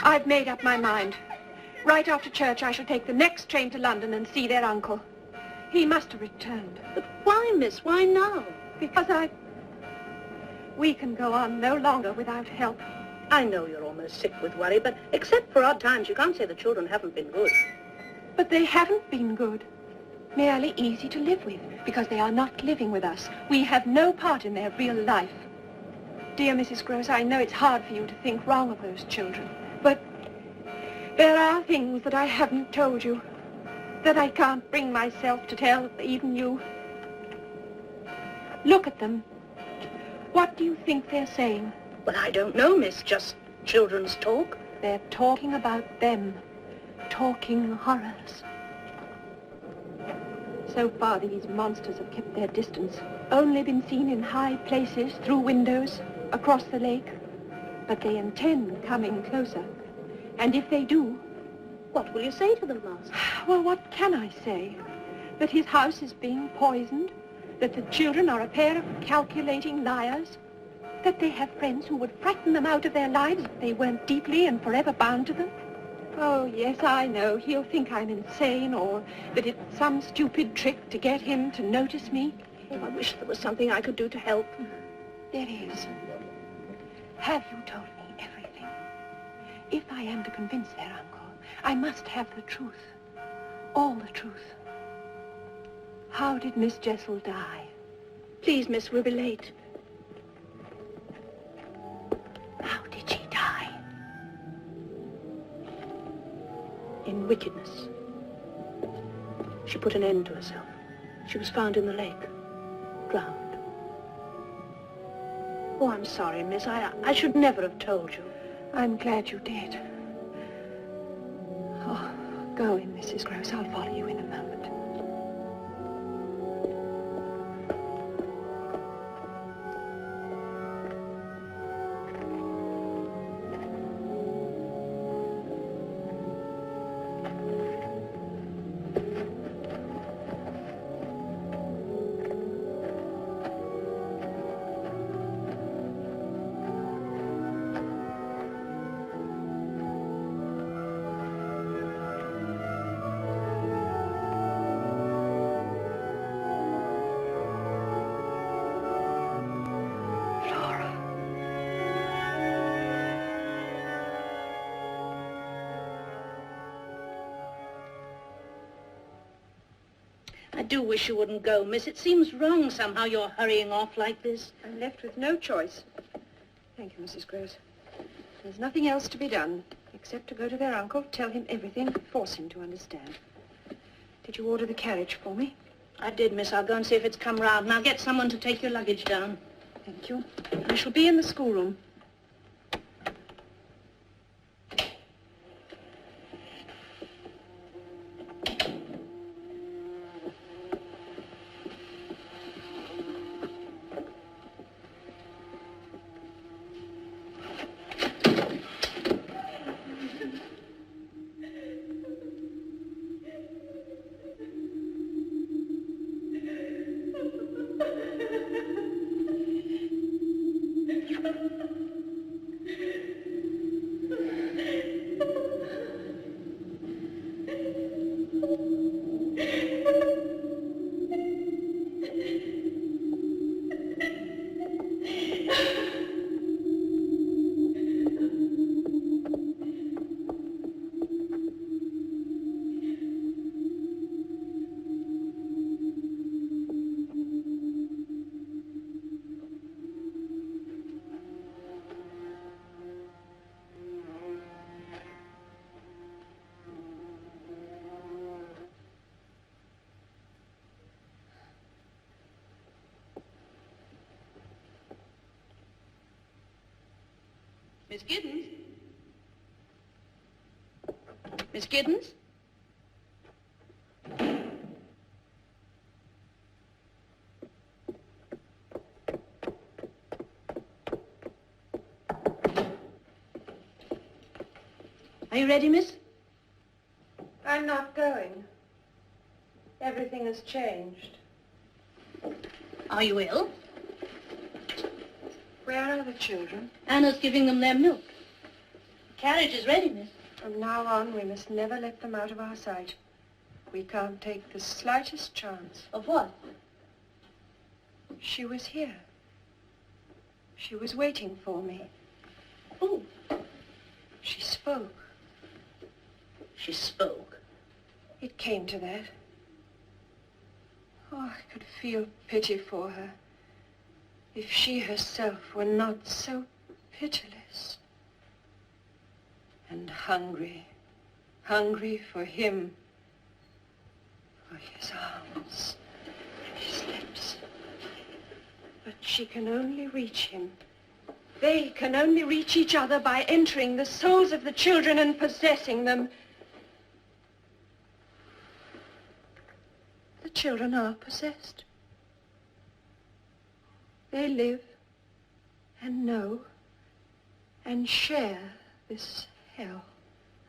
I've made up my mind. Right after church, I shall take the next train to London and see their uncle. He must have returned. But why, miss? Why now? Because we can go on no longer without help. I know you're almost sick with worry, but except for odd times, you can't say the children haven't been good. But they haven't been good. Merely easy to live with, because they are not living with us. We have no part in their real life. Dear Mrs. Gross, I know it's hard for you to think wrong of those children, but there are things that I haven't told you, that I can't bring myself to tell even you. Look at them. What do you think they're saying? Well, I don't know, miss. Just children's talk. They're talking about them. Talking horrors. So far, these monsters have kept their distance. Only been seen in high places, through windows, across the lake. But they intend coming closer. And if they do... What will you say to them, Master? Well, what can I say? That his house is being poisoned? That the children are a pair of calculating liars? That they have friends who would frighten them out of their lives if they weren't deeply and forever bound to them? Oh, yes, I know. He'll think I'm insane, or that it's some stupid trick to get him to notice me. Oh, I wish there was something I could do to help. There is. Have you told me everything? If I am to convince their uncle, I must have the truth. All the truth. How did Miss Jessel die? Please, miss, we'll be late. How did she die? In wickedness. She put an end to herself. She was found in the lake, drowned. Oh, I'm sorry, miss. I should never have told you. I'm glad you did. Oh, go in, Mrs. Gross. I'll follow you in a moment. I do wish you wouldn't go, miss. It seems wrong somehow you're hurrying off like this. I'm left with no choice. Thank you, Mrs. Gross. There's nothing else to be done, except to go to their uncle, tell him everything, force him to understand. Did you order the carriage for me? I did, miss. I'll go and see if it's come round. Now get someone to take your luggage down. Thank you. I shall be in the schoolroom. Miss Giddens? Miss Giddens? Are you ready, miss? I'm not going. Everything has changed. Are you ill? Where are the children? Anna's giving them their milk. The carriage is ready, miss. From now on, we must never let them out of our sight. We can't take the slightest chance. Of what? She was here. She was waiting for me. Oh, She spoke. she spoke. It came to that. Oh, I could feel pity for her. If she herself were not so pitiless. And hungry. Hungry for him. For his arms. And his lips. But she can only reach him. They can only reach each other by entering the souls of the children and possessing them. The children are possessed. They live and know and share this hell.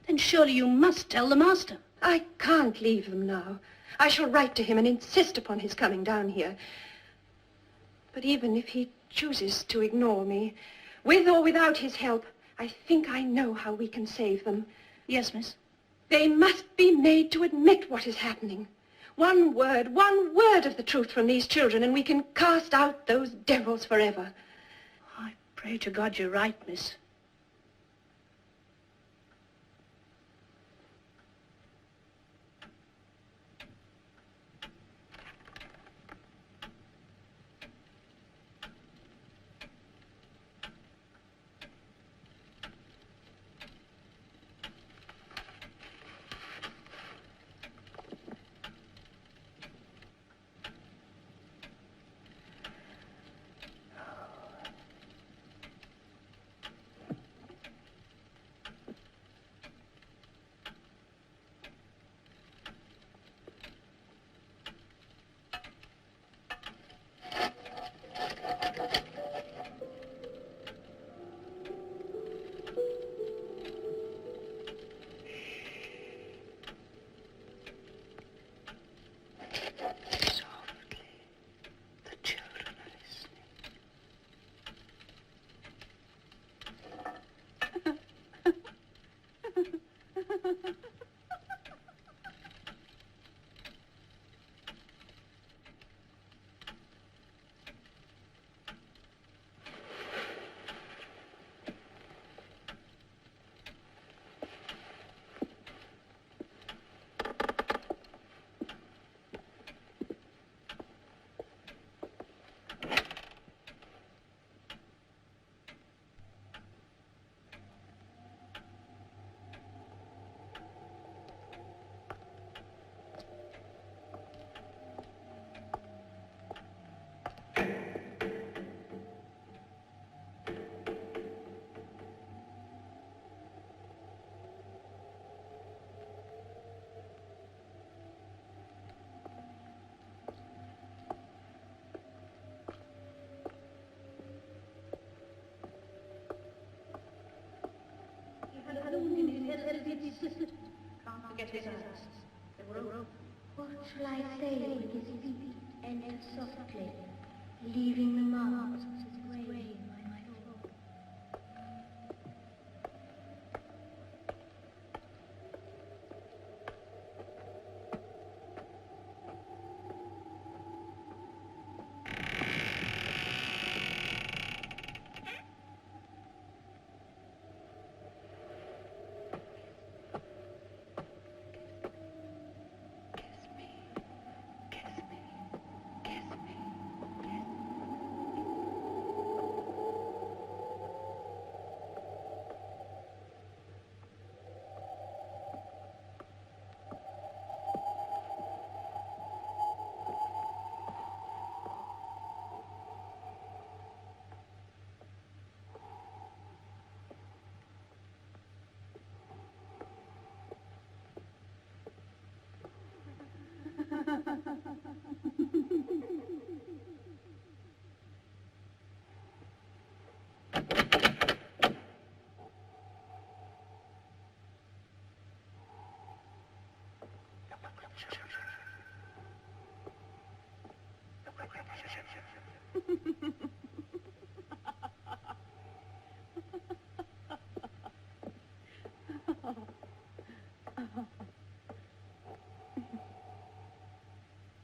Then surely you must tell the master. I can't leave them now. I shall write to him and insist upon his coming down here. But even if he chooses to ignore me, with or without his help, I think I know how we can save them. Yes, miss. They must be made to admit what is happening. One word of the truth from these children, and we can cast out those devils forever. I pray to God you're right, miss. get his eyes. They were open. What shall I say when his feet enter softly, leaving the marks of his way in my floor?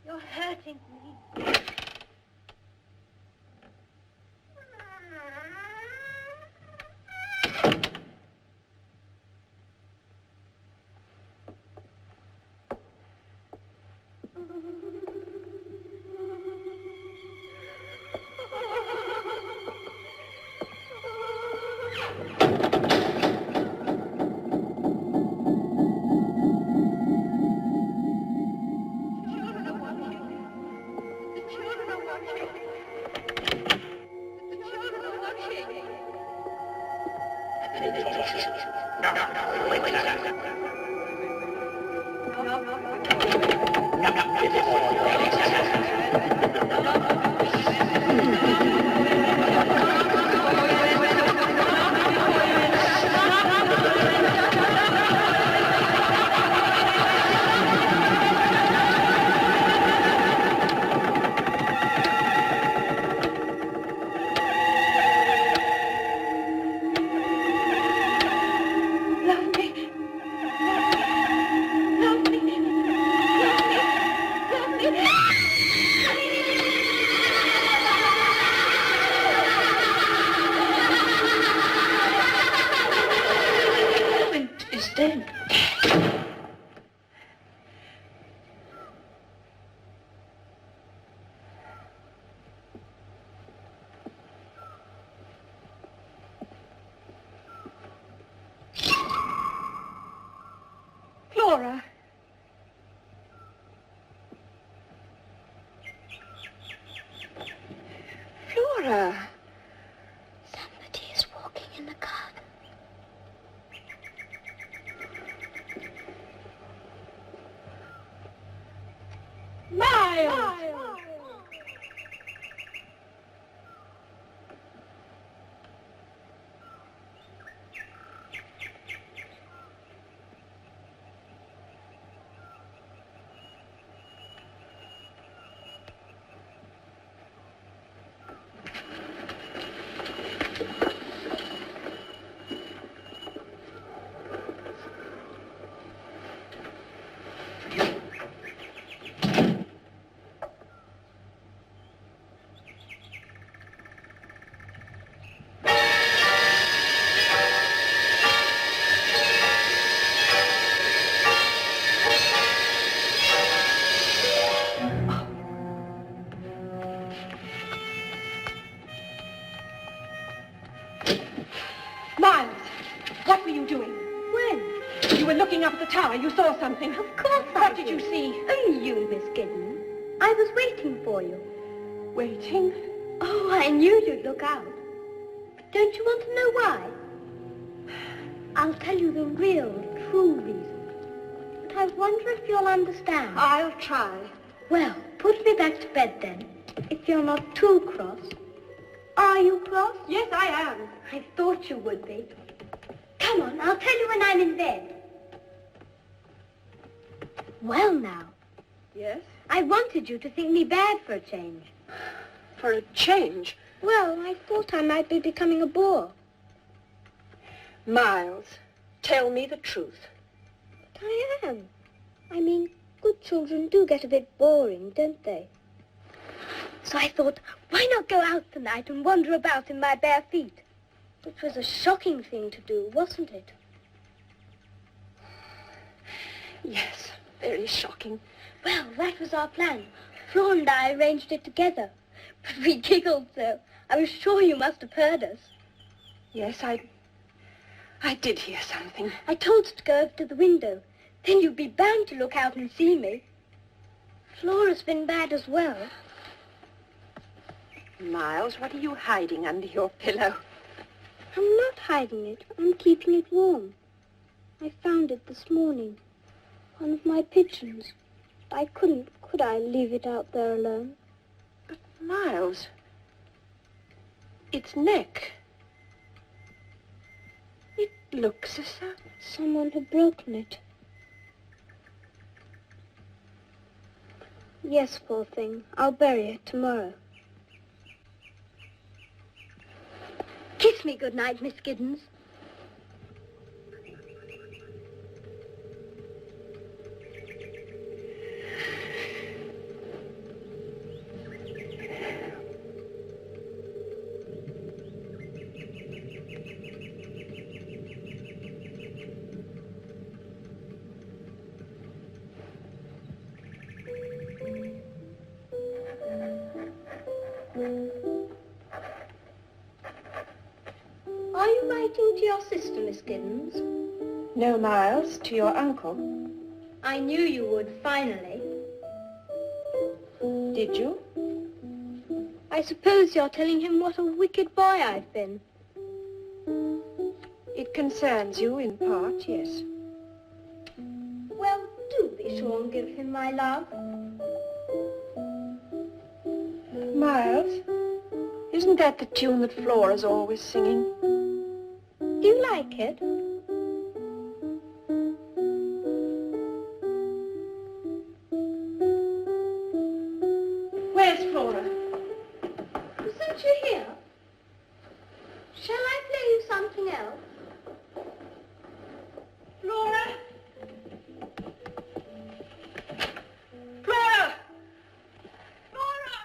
You're hurting me. Flora. Flora. Somebody is walking in the garden. Miles! Miles, what were you doing? When? You were looking up at the tower. You saw something. Of course I What did you see? Only you, Miss Giddens. I was waiting for you. Waiting? Oh, I knew you'd look out. But don't you want to know why? I'll tell you the real, true reason. But I wonder if you'll understand. I'll try. Well, put me back to bed then, if you're not too cross. Are you cross? Yes, I am. I thought you would be. Come on, I'll tell you when I'm in bed. Well, now, Yes? I wanted you to think me bad for a change. For a change? Well, I thought I might be becoming a bore. Miles, tell me the truth. But I am. I mean, good children do get a bit boring, don't they? So I thought, why not go out tonight and wander about in my bare feet? Which was a shocking thing to do, wasn't it? Yes, very shocking. Well, that was our plan. Flora and I arranged it together. But we giggled so. I was sure you must have heard us. Yes, I did hear something. I told her to go over to the window. Then you'd be bound to look out and see me. Flora's been bad as well. Miles, what are you hiding under your pillow? I'm not hiding it. I'm keeping it warm. I found it this morning. One of my pigeons. I couldn't, could I, leave it out there alone? But, Miles, its neck. It looks as though... Someone had broken it. Yes, poor thing. I'll bury it tomorrow. Kiss me good night, Miss Giddens. Are you writing to your sister, Miss Giddens? No, Miles, to your uncle. I knew you would, finally. Did you? I suppose you're telling him what a wicked boy I've been. It concerns you in part, yes. Well, do be sure and give him my love. Miles, isn't that the tune that Flora's always singing? Do you like it? Where's Flora? Isn't she here? Shall I play you something else? Flora! Flora! Flora!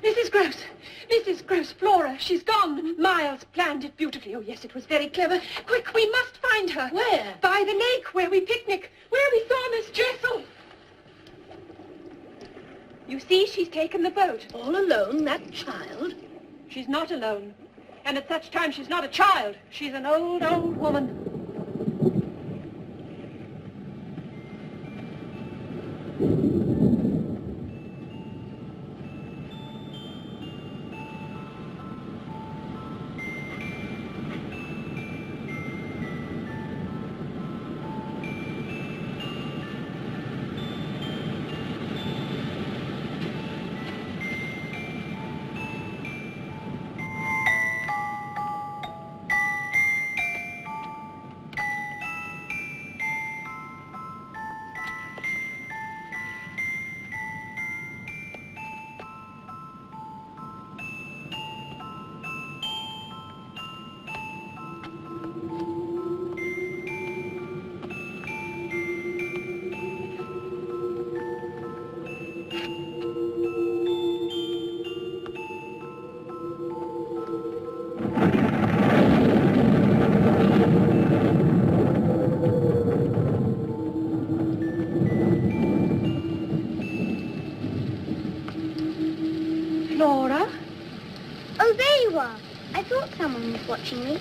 Mrs. Gross! Mrs. Gross, Flora, she's gone. Miles planned it beautifully. Oh, yes, it was very clever. Quick, we must find her. Where? By the lake, where we picnic, where we saw Miss Jessel. You see, she's taken the boat. All alone, that child? She's not alone. And at such time, she's not a child. She's an old, old woman. Flora? Oh, there you are. I thought someone was watching me.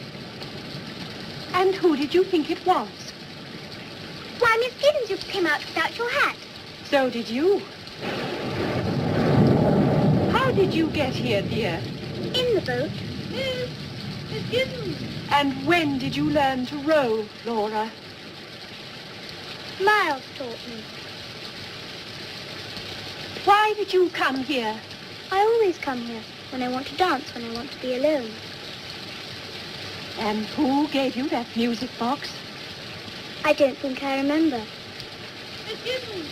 And who did you think it was? Why, Miss Giddens, you came out without your hat. So did you. How did you get here, dear? In the boat. Miss Giddens. And when did you learn to row, Flora? Miles taught me. Why did you come here? I always come here when I want to dance, when I want to be alone. And who gave you that music box? I don't think I remember. Miss Gibbons!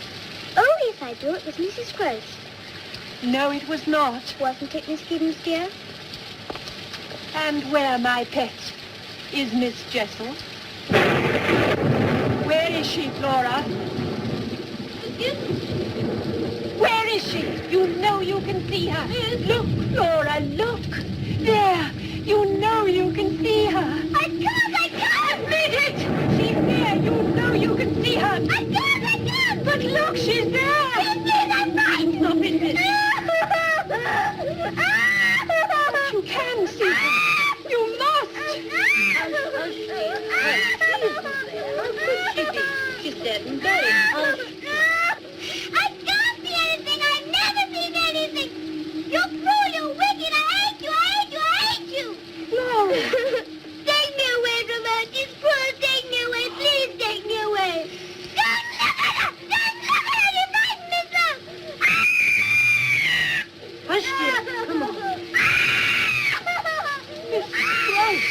Oh, yes, I do. It was Mrs. Gross. No, it was not. Wasn't it, Miss Gibbons, dear? And where, my pet, is Miss Jessel? Where is she, Flora? Miss Gibbons! Where is she? You know you can see her. Look, Flora, look. There. You know you can see her. I can't! Admit it. She's there. You know you can see her. I can't! But look, she's there. Yes, I'm right! Stop it, miss. But you can see her. You must. How could she be? She's dead and buried. I can't see anything. I've never seen anything. You're cruel, you're wicked. I hate you, I hate you, I hate you. Flora. Take me away from her. She's cruel. Take me away. Please take me away. Don't look at her. Don't look at her. You frighten me so. Hush, dear. Come on. Miss Gross.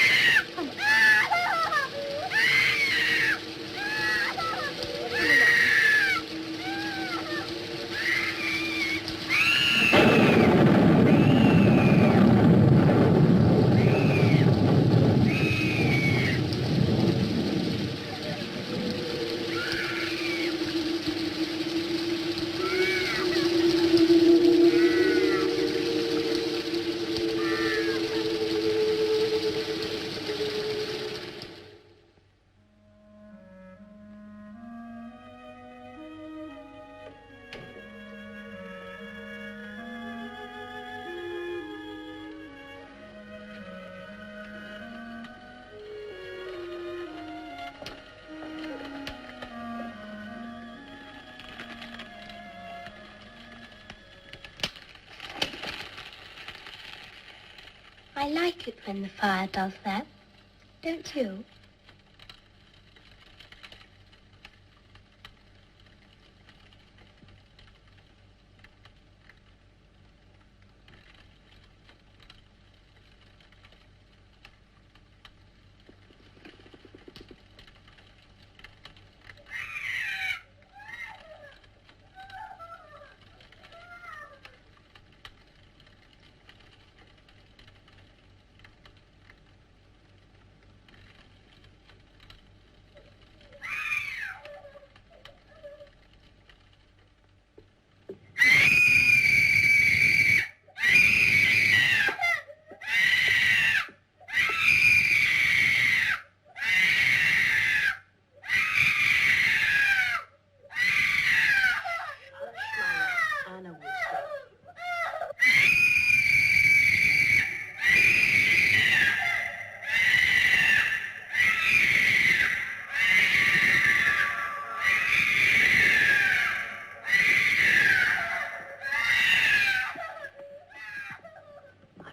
I like it when the fire does that. Don't you?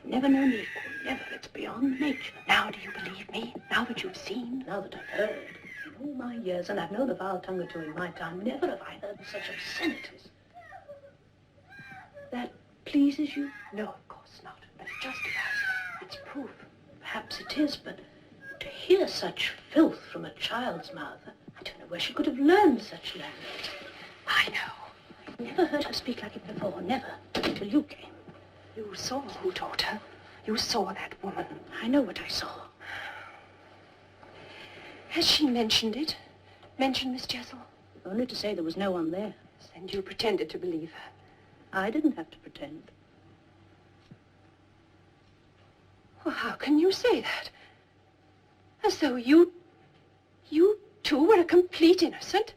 Never known equal, never. It's beyond nature. Now do you believe me? Now that you've seen? Now that I've heard, in all my years, and I've known a vile tongue or two in my time, never have I heard such obscenities. That pleases you? No, of course not. But it justifies it. It's proof. Perhaps it is, but to hear such filth from a child's mouth, I don't know where she could have learned such language. I know. I've never heard her speak like it before, never, until you came. You saw who taught her. You saw that woman. I know what I saw. Has she mentioned it? Mentioned Miss Jessel? Only to say there was no one there. And you pretended to believe her. I didn't have to pretend. Well, how can you say that? As though you too were a complete innocent?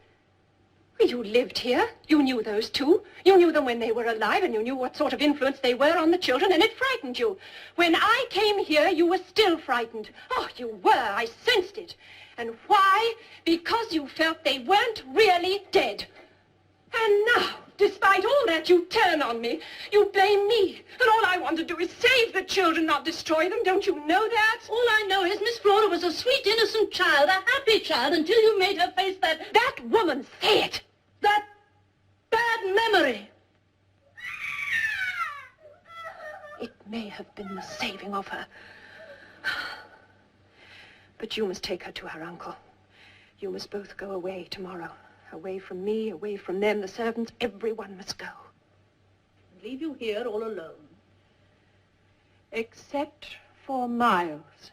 Well, you lived here. You knew those two. You knew them when they were alive, and you knew what sort of influence they were on the children, and it frightened you. When I came here, you were still frightened. Oh, you were. I sensed it. And why? Because you felt they weren't really dead. And now, despite all that, you turn on me. You blame me. And all I want to do is save the children, not destroy them. Don't you know that? All I know is Miss Flora was a sweet, innocent child, a happy child, until you made her face that woman, say it. That bad memory. It may have been the saving of her. But you must take her to her uncle. You must both go away tomorrow. Away from me, away from them, the servants, everyone must go. Leave you here all alone. Except for Miles.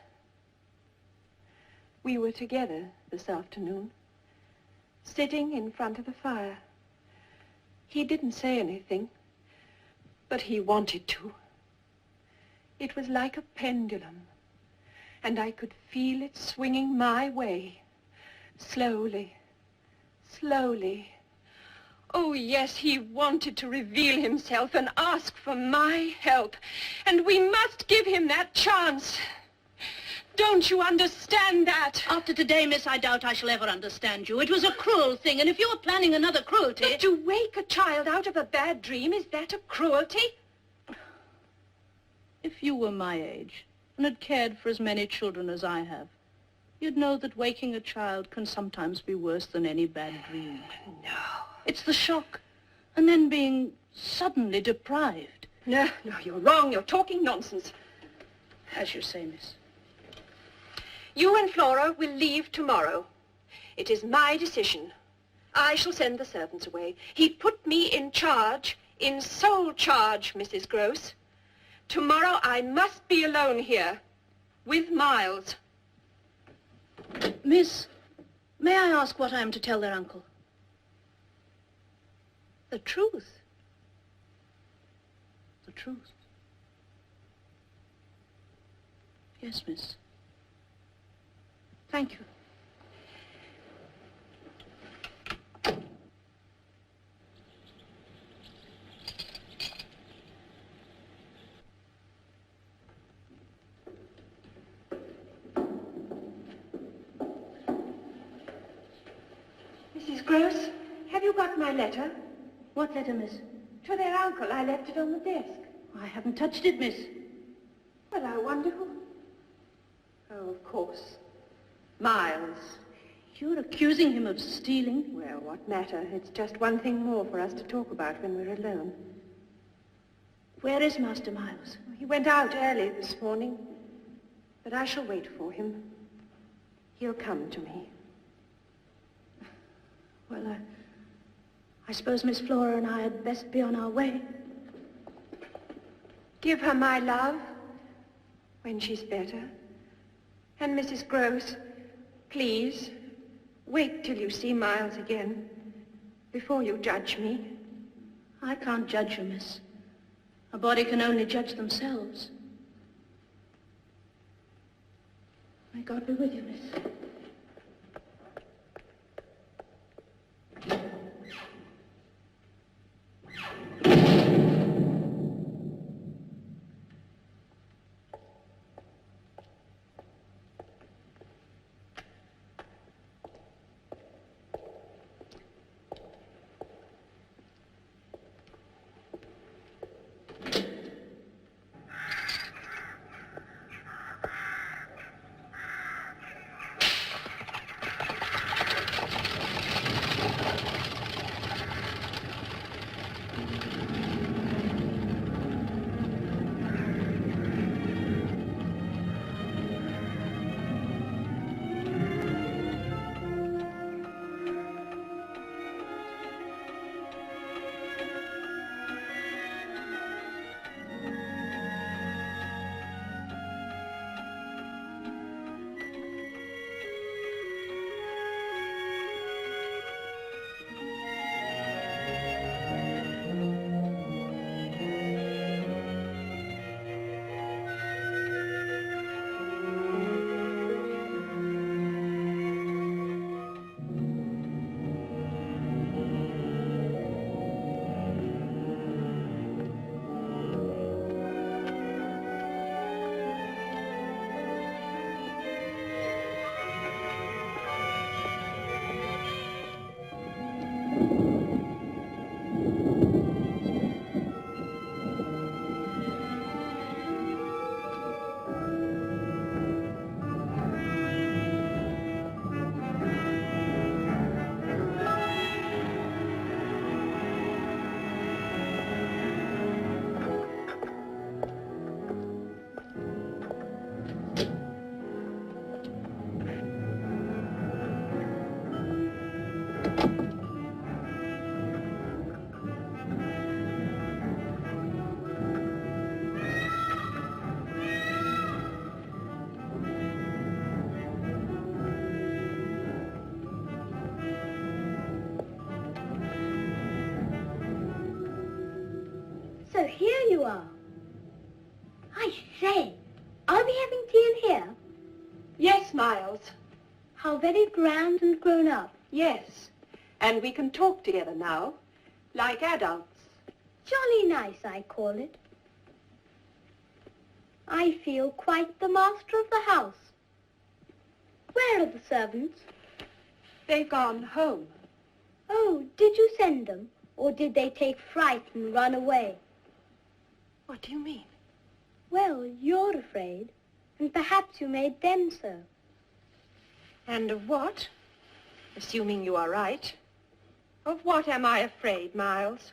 We were together this afternoon, sitting in front of the fire. He didn't say anything, but he wanted to. It was like a pendulum, and I could feel it swinging my way, slowly, slowly. Oh, yes, he wanted to reveal himself and ask for my help, and we must give him that chance. Don't you understand that? After today, miss, I doubt I shall ever understand you. It was a cruel thing, and if you're planning another cruelty... But to wake a child out of a bad dream, is that a cruelty? If you were my age and had cared for as many children as I have, you'd know that waking a child can sometimes be worse than any bad dream. No. It's the shock, and then being suddenly deprived. No, you're wrong. You're talking nonsense. As you say, miss. You and Flora will leave tomorrow. It is my decision. I shall send the servants away. He put me in charge, in sole charge, Mrs. Gross. Tomorrow I must be alone here, with Miles. Miss, may I ask what I am to tell their uncle? The truth. The truth. Yes, miss. Thank you. Mrs. Gross, have you got my letter? What letter, miss? To their uncle. I left it on the desk. I haven't touched it, miss. Well, I wonder who... Oh, of course. Miles. You're accusing him of stealing? Well, what matter? It's just one thing more for us to talk about when we're alone. Where is Master Miles? He went out early this morning, but I shall wait for him. He'll come to me. Well, I suppose Miss Flora and I had best be on our way. Give her my love when she's better. And Mrs. Gross, please, wait till you see Miles again before you judge me. I can't judge you, miss. A body can only judge themselves. May God be with you, miss. you are. I say, are we having tea in here? Yes, Miles. How very grand and grown up. Yes. And we can talk together now, like adults. Jolly nice, I call it. I feel quite the master of the house. Where are the servants? They've gone home. Oh, did you send them? Or did they take fright and run away? What do you mean? Well, you're afraid, and perhaps you made them so. And of what? Assuming you are right. Of what am I afraid, Miles?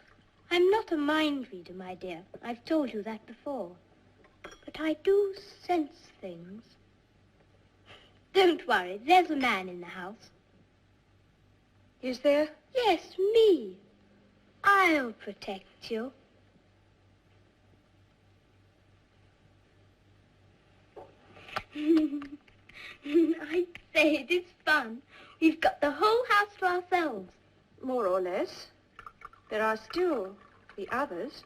I'm not a mind reader, my dear. I've told you that before. But I do sense things. Don't worry, there's a man in the house. Is there? Yes, me. I'll protect you. I say, it is fun. We've got the whole house to ourselves. More or less. There are still the others.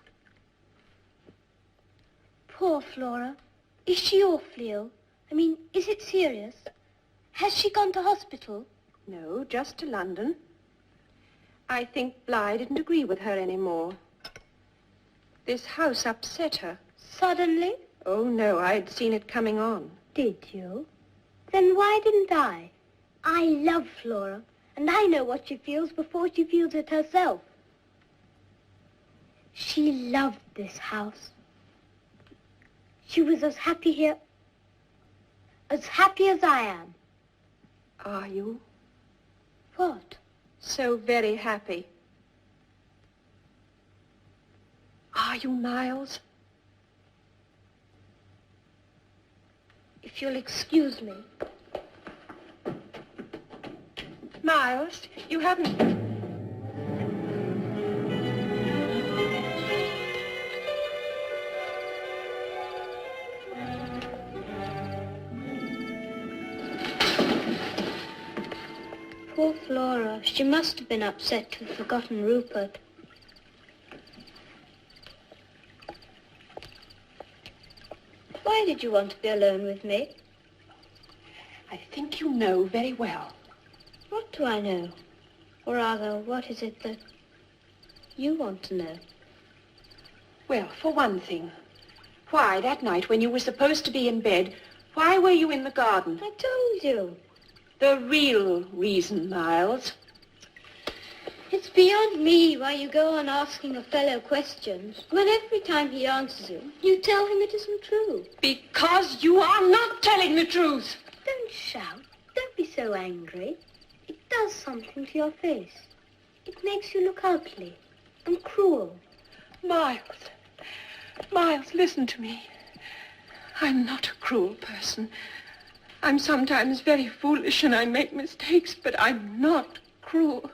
Poor Flora. Is she awfully ill? I mean, is it serious? Has she gone to hospital? No, just to London. I think Bly didn't agree with her anymore. This house upset her. Suddenly? Oh, no, I'd seen it coming on. Did you? Then why didn't I? I love Flora, and I know what she feels before she feels it herself. She loved this house. She was as happy here, as happy as I am. Are you? What? So very happy. Are you, Miles? If you'll excuse me. Miles, you haven't... Poor Flora. She must have been upset to have forgotten Rupert. Why did you want to be alone with me? I think you know very well. What do I know? Or rather, what is it that you want to know? Well, for one thing, why that night when you were supposed to be in bed, why were you in the garden? I told you. The real reason, Miles. It's beyond me why you go on asking a fellow questions when every time he answers you tell him it isn't true. Because you are not telling the truth. Don't shout. Don't be so angry. It does something to your face. It makes you look ugly and cruel. Miles, Miles, listen to me. I'm not a cruel person. I'm sometimes very foolish and I make mistakes, but I'm not cruel.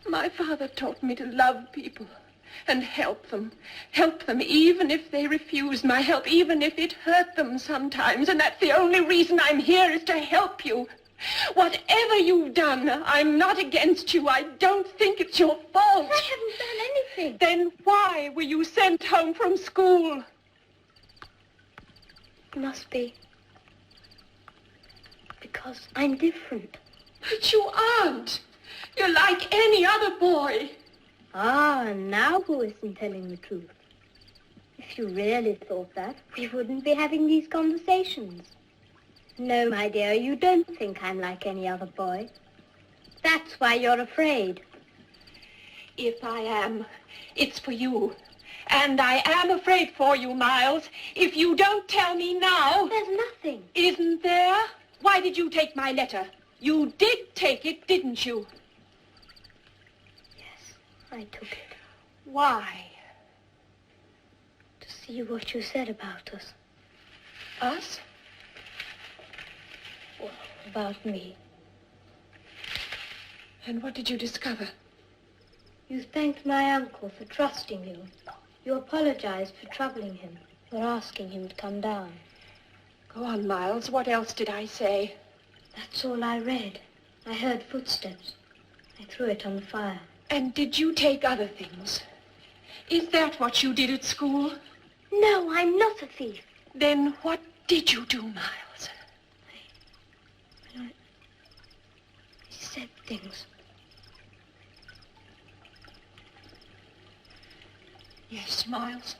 My father taught me to love people and help them even if they refuse my help, even if it hurt them sometimes. And that's the only reason I'm here, is to help you. Whatever you've done, I'm not against you. I don't think it's your fault. I haven't done anything. Then why were you sent home from school? It must be because I'm different. But you aren't. You're like any other boy. Ah, and now who isn't telling the truth? If you really thought that, we wouldn't be having these conversations. No, my dear, you don't think I'm like any other boy. That's why you're afraid. If I am, it's for you. And I am afraid for you, Miles. If you don't tell me now... There's nothing. Isn't there? Why did you take my letter? You did take it, didn't you? Yes, I took it. Why? To see what you said about us. Us? Well, about me. And what did you discover? You thanked my uncle for trusting you. You apologized for troubling him, for asking him to come down. Go on, Miles. What else did I say? That's all I read. I heard footsteps. I threw it on the fire. And did you take other things? Is that what you did at school? No, I'm not a thief. Then what did you do, Miles? I said things. Yes, Miles.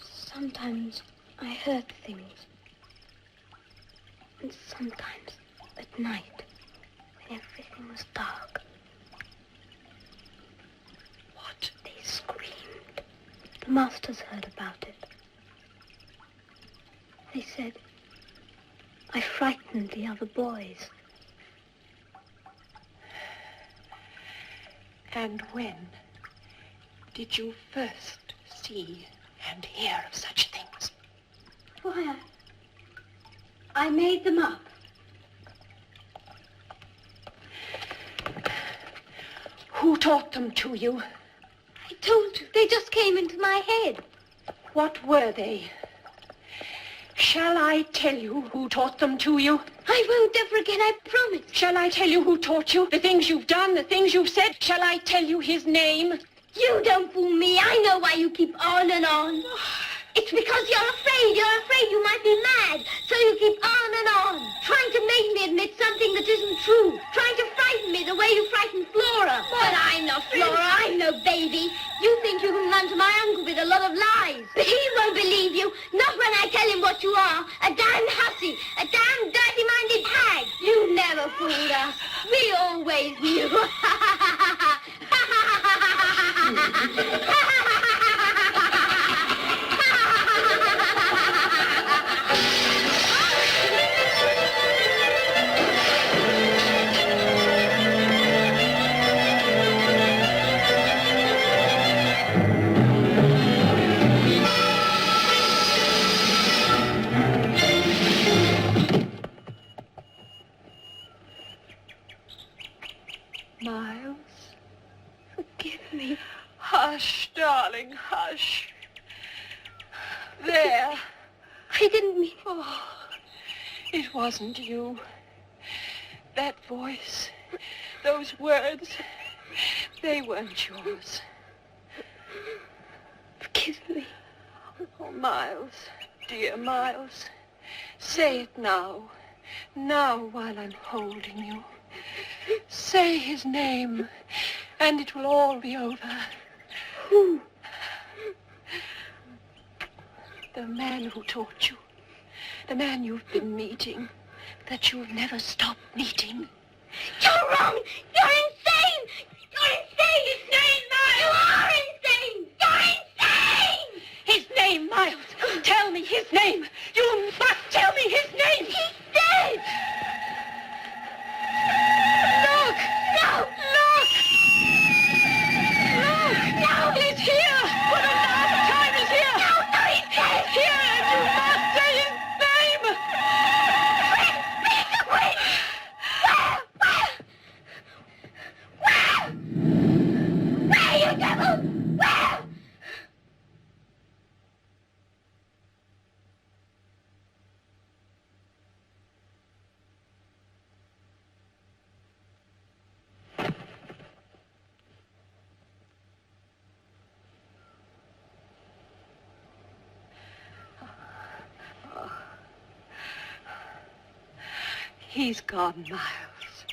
Sometimes I heard things. And sometimes at night, when everything was dark. What? They screamed. The masters heard about it. They said I frightened the other boys. And when did you first see and hear of such things? Why, I made them up. Who taught them to you? I told you, they just came into my head. What were they? Shall I tell you who taught them to you? I won't ever again, I promise. Shall I tell you who taught you? The things you've done, the things you've said? Shall I tell you his name? You don't fool me. I know why you keep on and on. It's because you're afraid. You're afraid you might be mad. So you keep on and on, trying to make me admit something that isn't true. Trying to frighten me the way you frightened Flora. But I'm not Flora. I'm no baby. You think you can run to my uncle with a lot of lies. But he won't believe you. Not when I tell him what you are. A damn hussy. A damn dirty-minded hag. You never fooled us. We always knew. Miles? Forgive me. Hush, darling, hush. There. I didn't mean... Oh, it wasn't you. That voice, those words, they weren't yours. Forgive me. Oh, Miles, dear Miles, say it now. Now, while I'm holding you. Say his name, and it will all be over. Who? The man who taught you. The man you've been meeting, that you'll never stop meeting. You're wrong! You're insane! You're insane! His name, Miles! You are insane! You're insane! His name, Miles! Tell me his name! You must tell me his name! He's dead! Look! No! Look! Look! No! He's here! For the last time he's here! No, he's dead! He's here, and you must say his name! Wait! Where, you devil? Where? He's gone, Miles.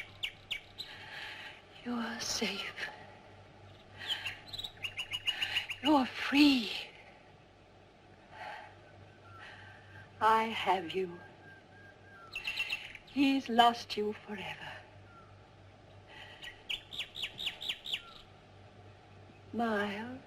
You're safe. You're free. I have you. He's lost you forever. Miles.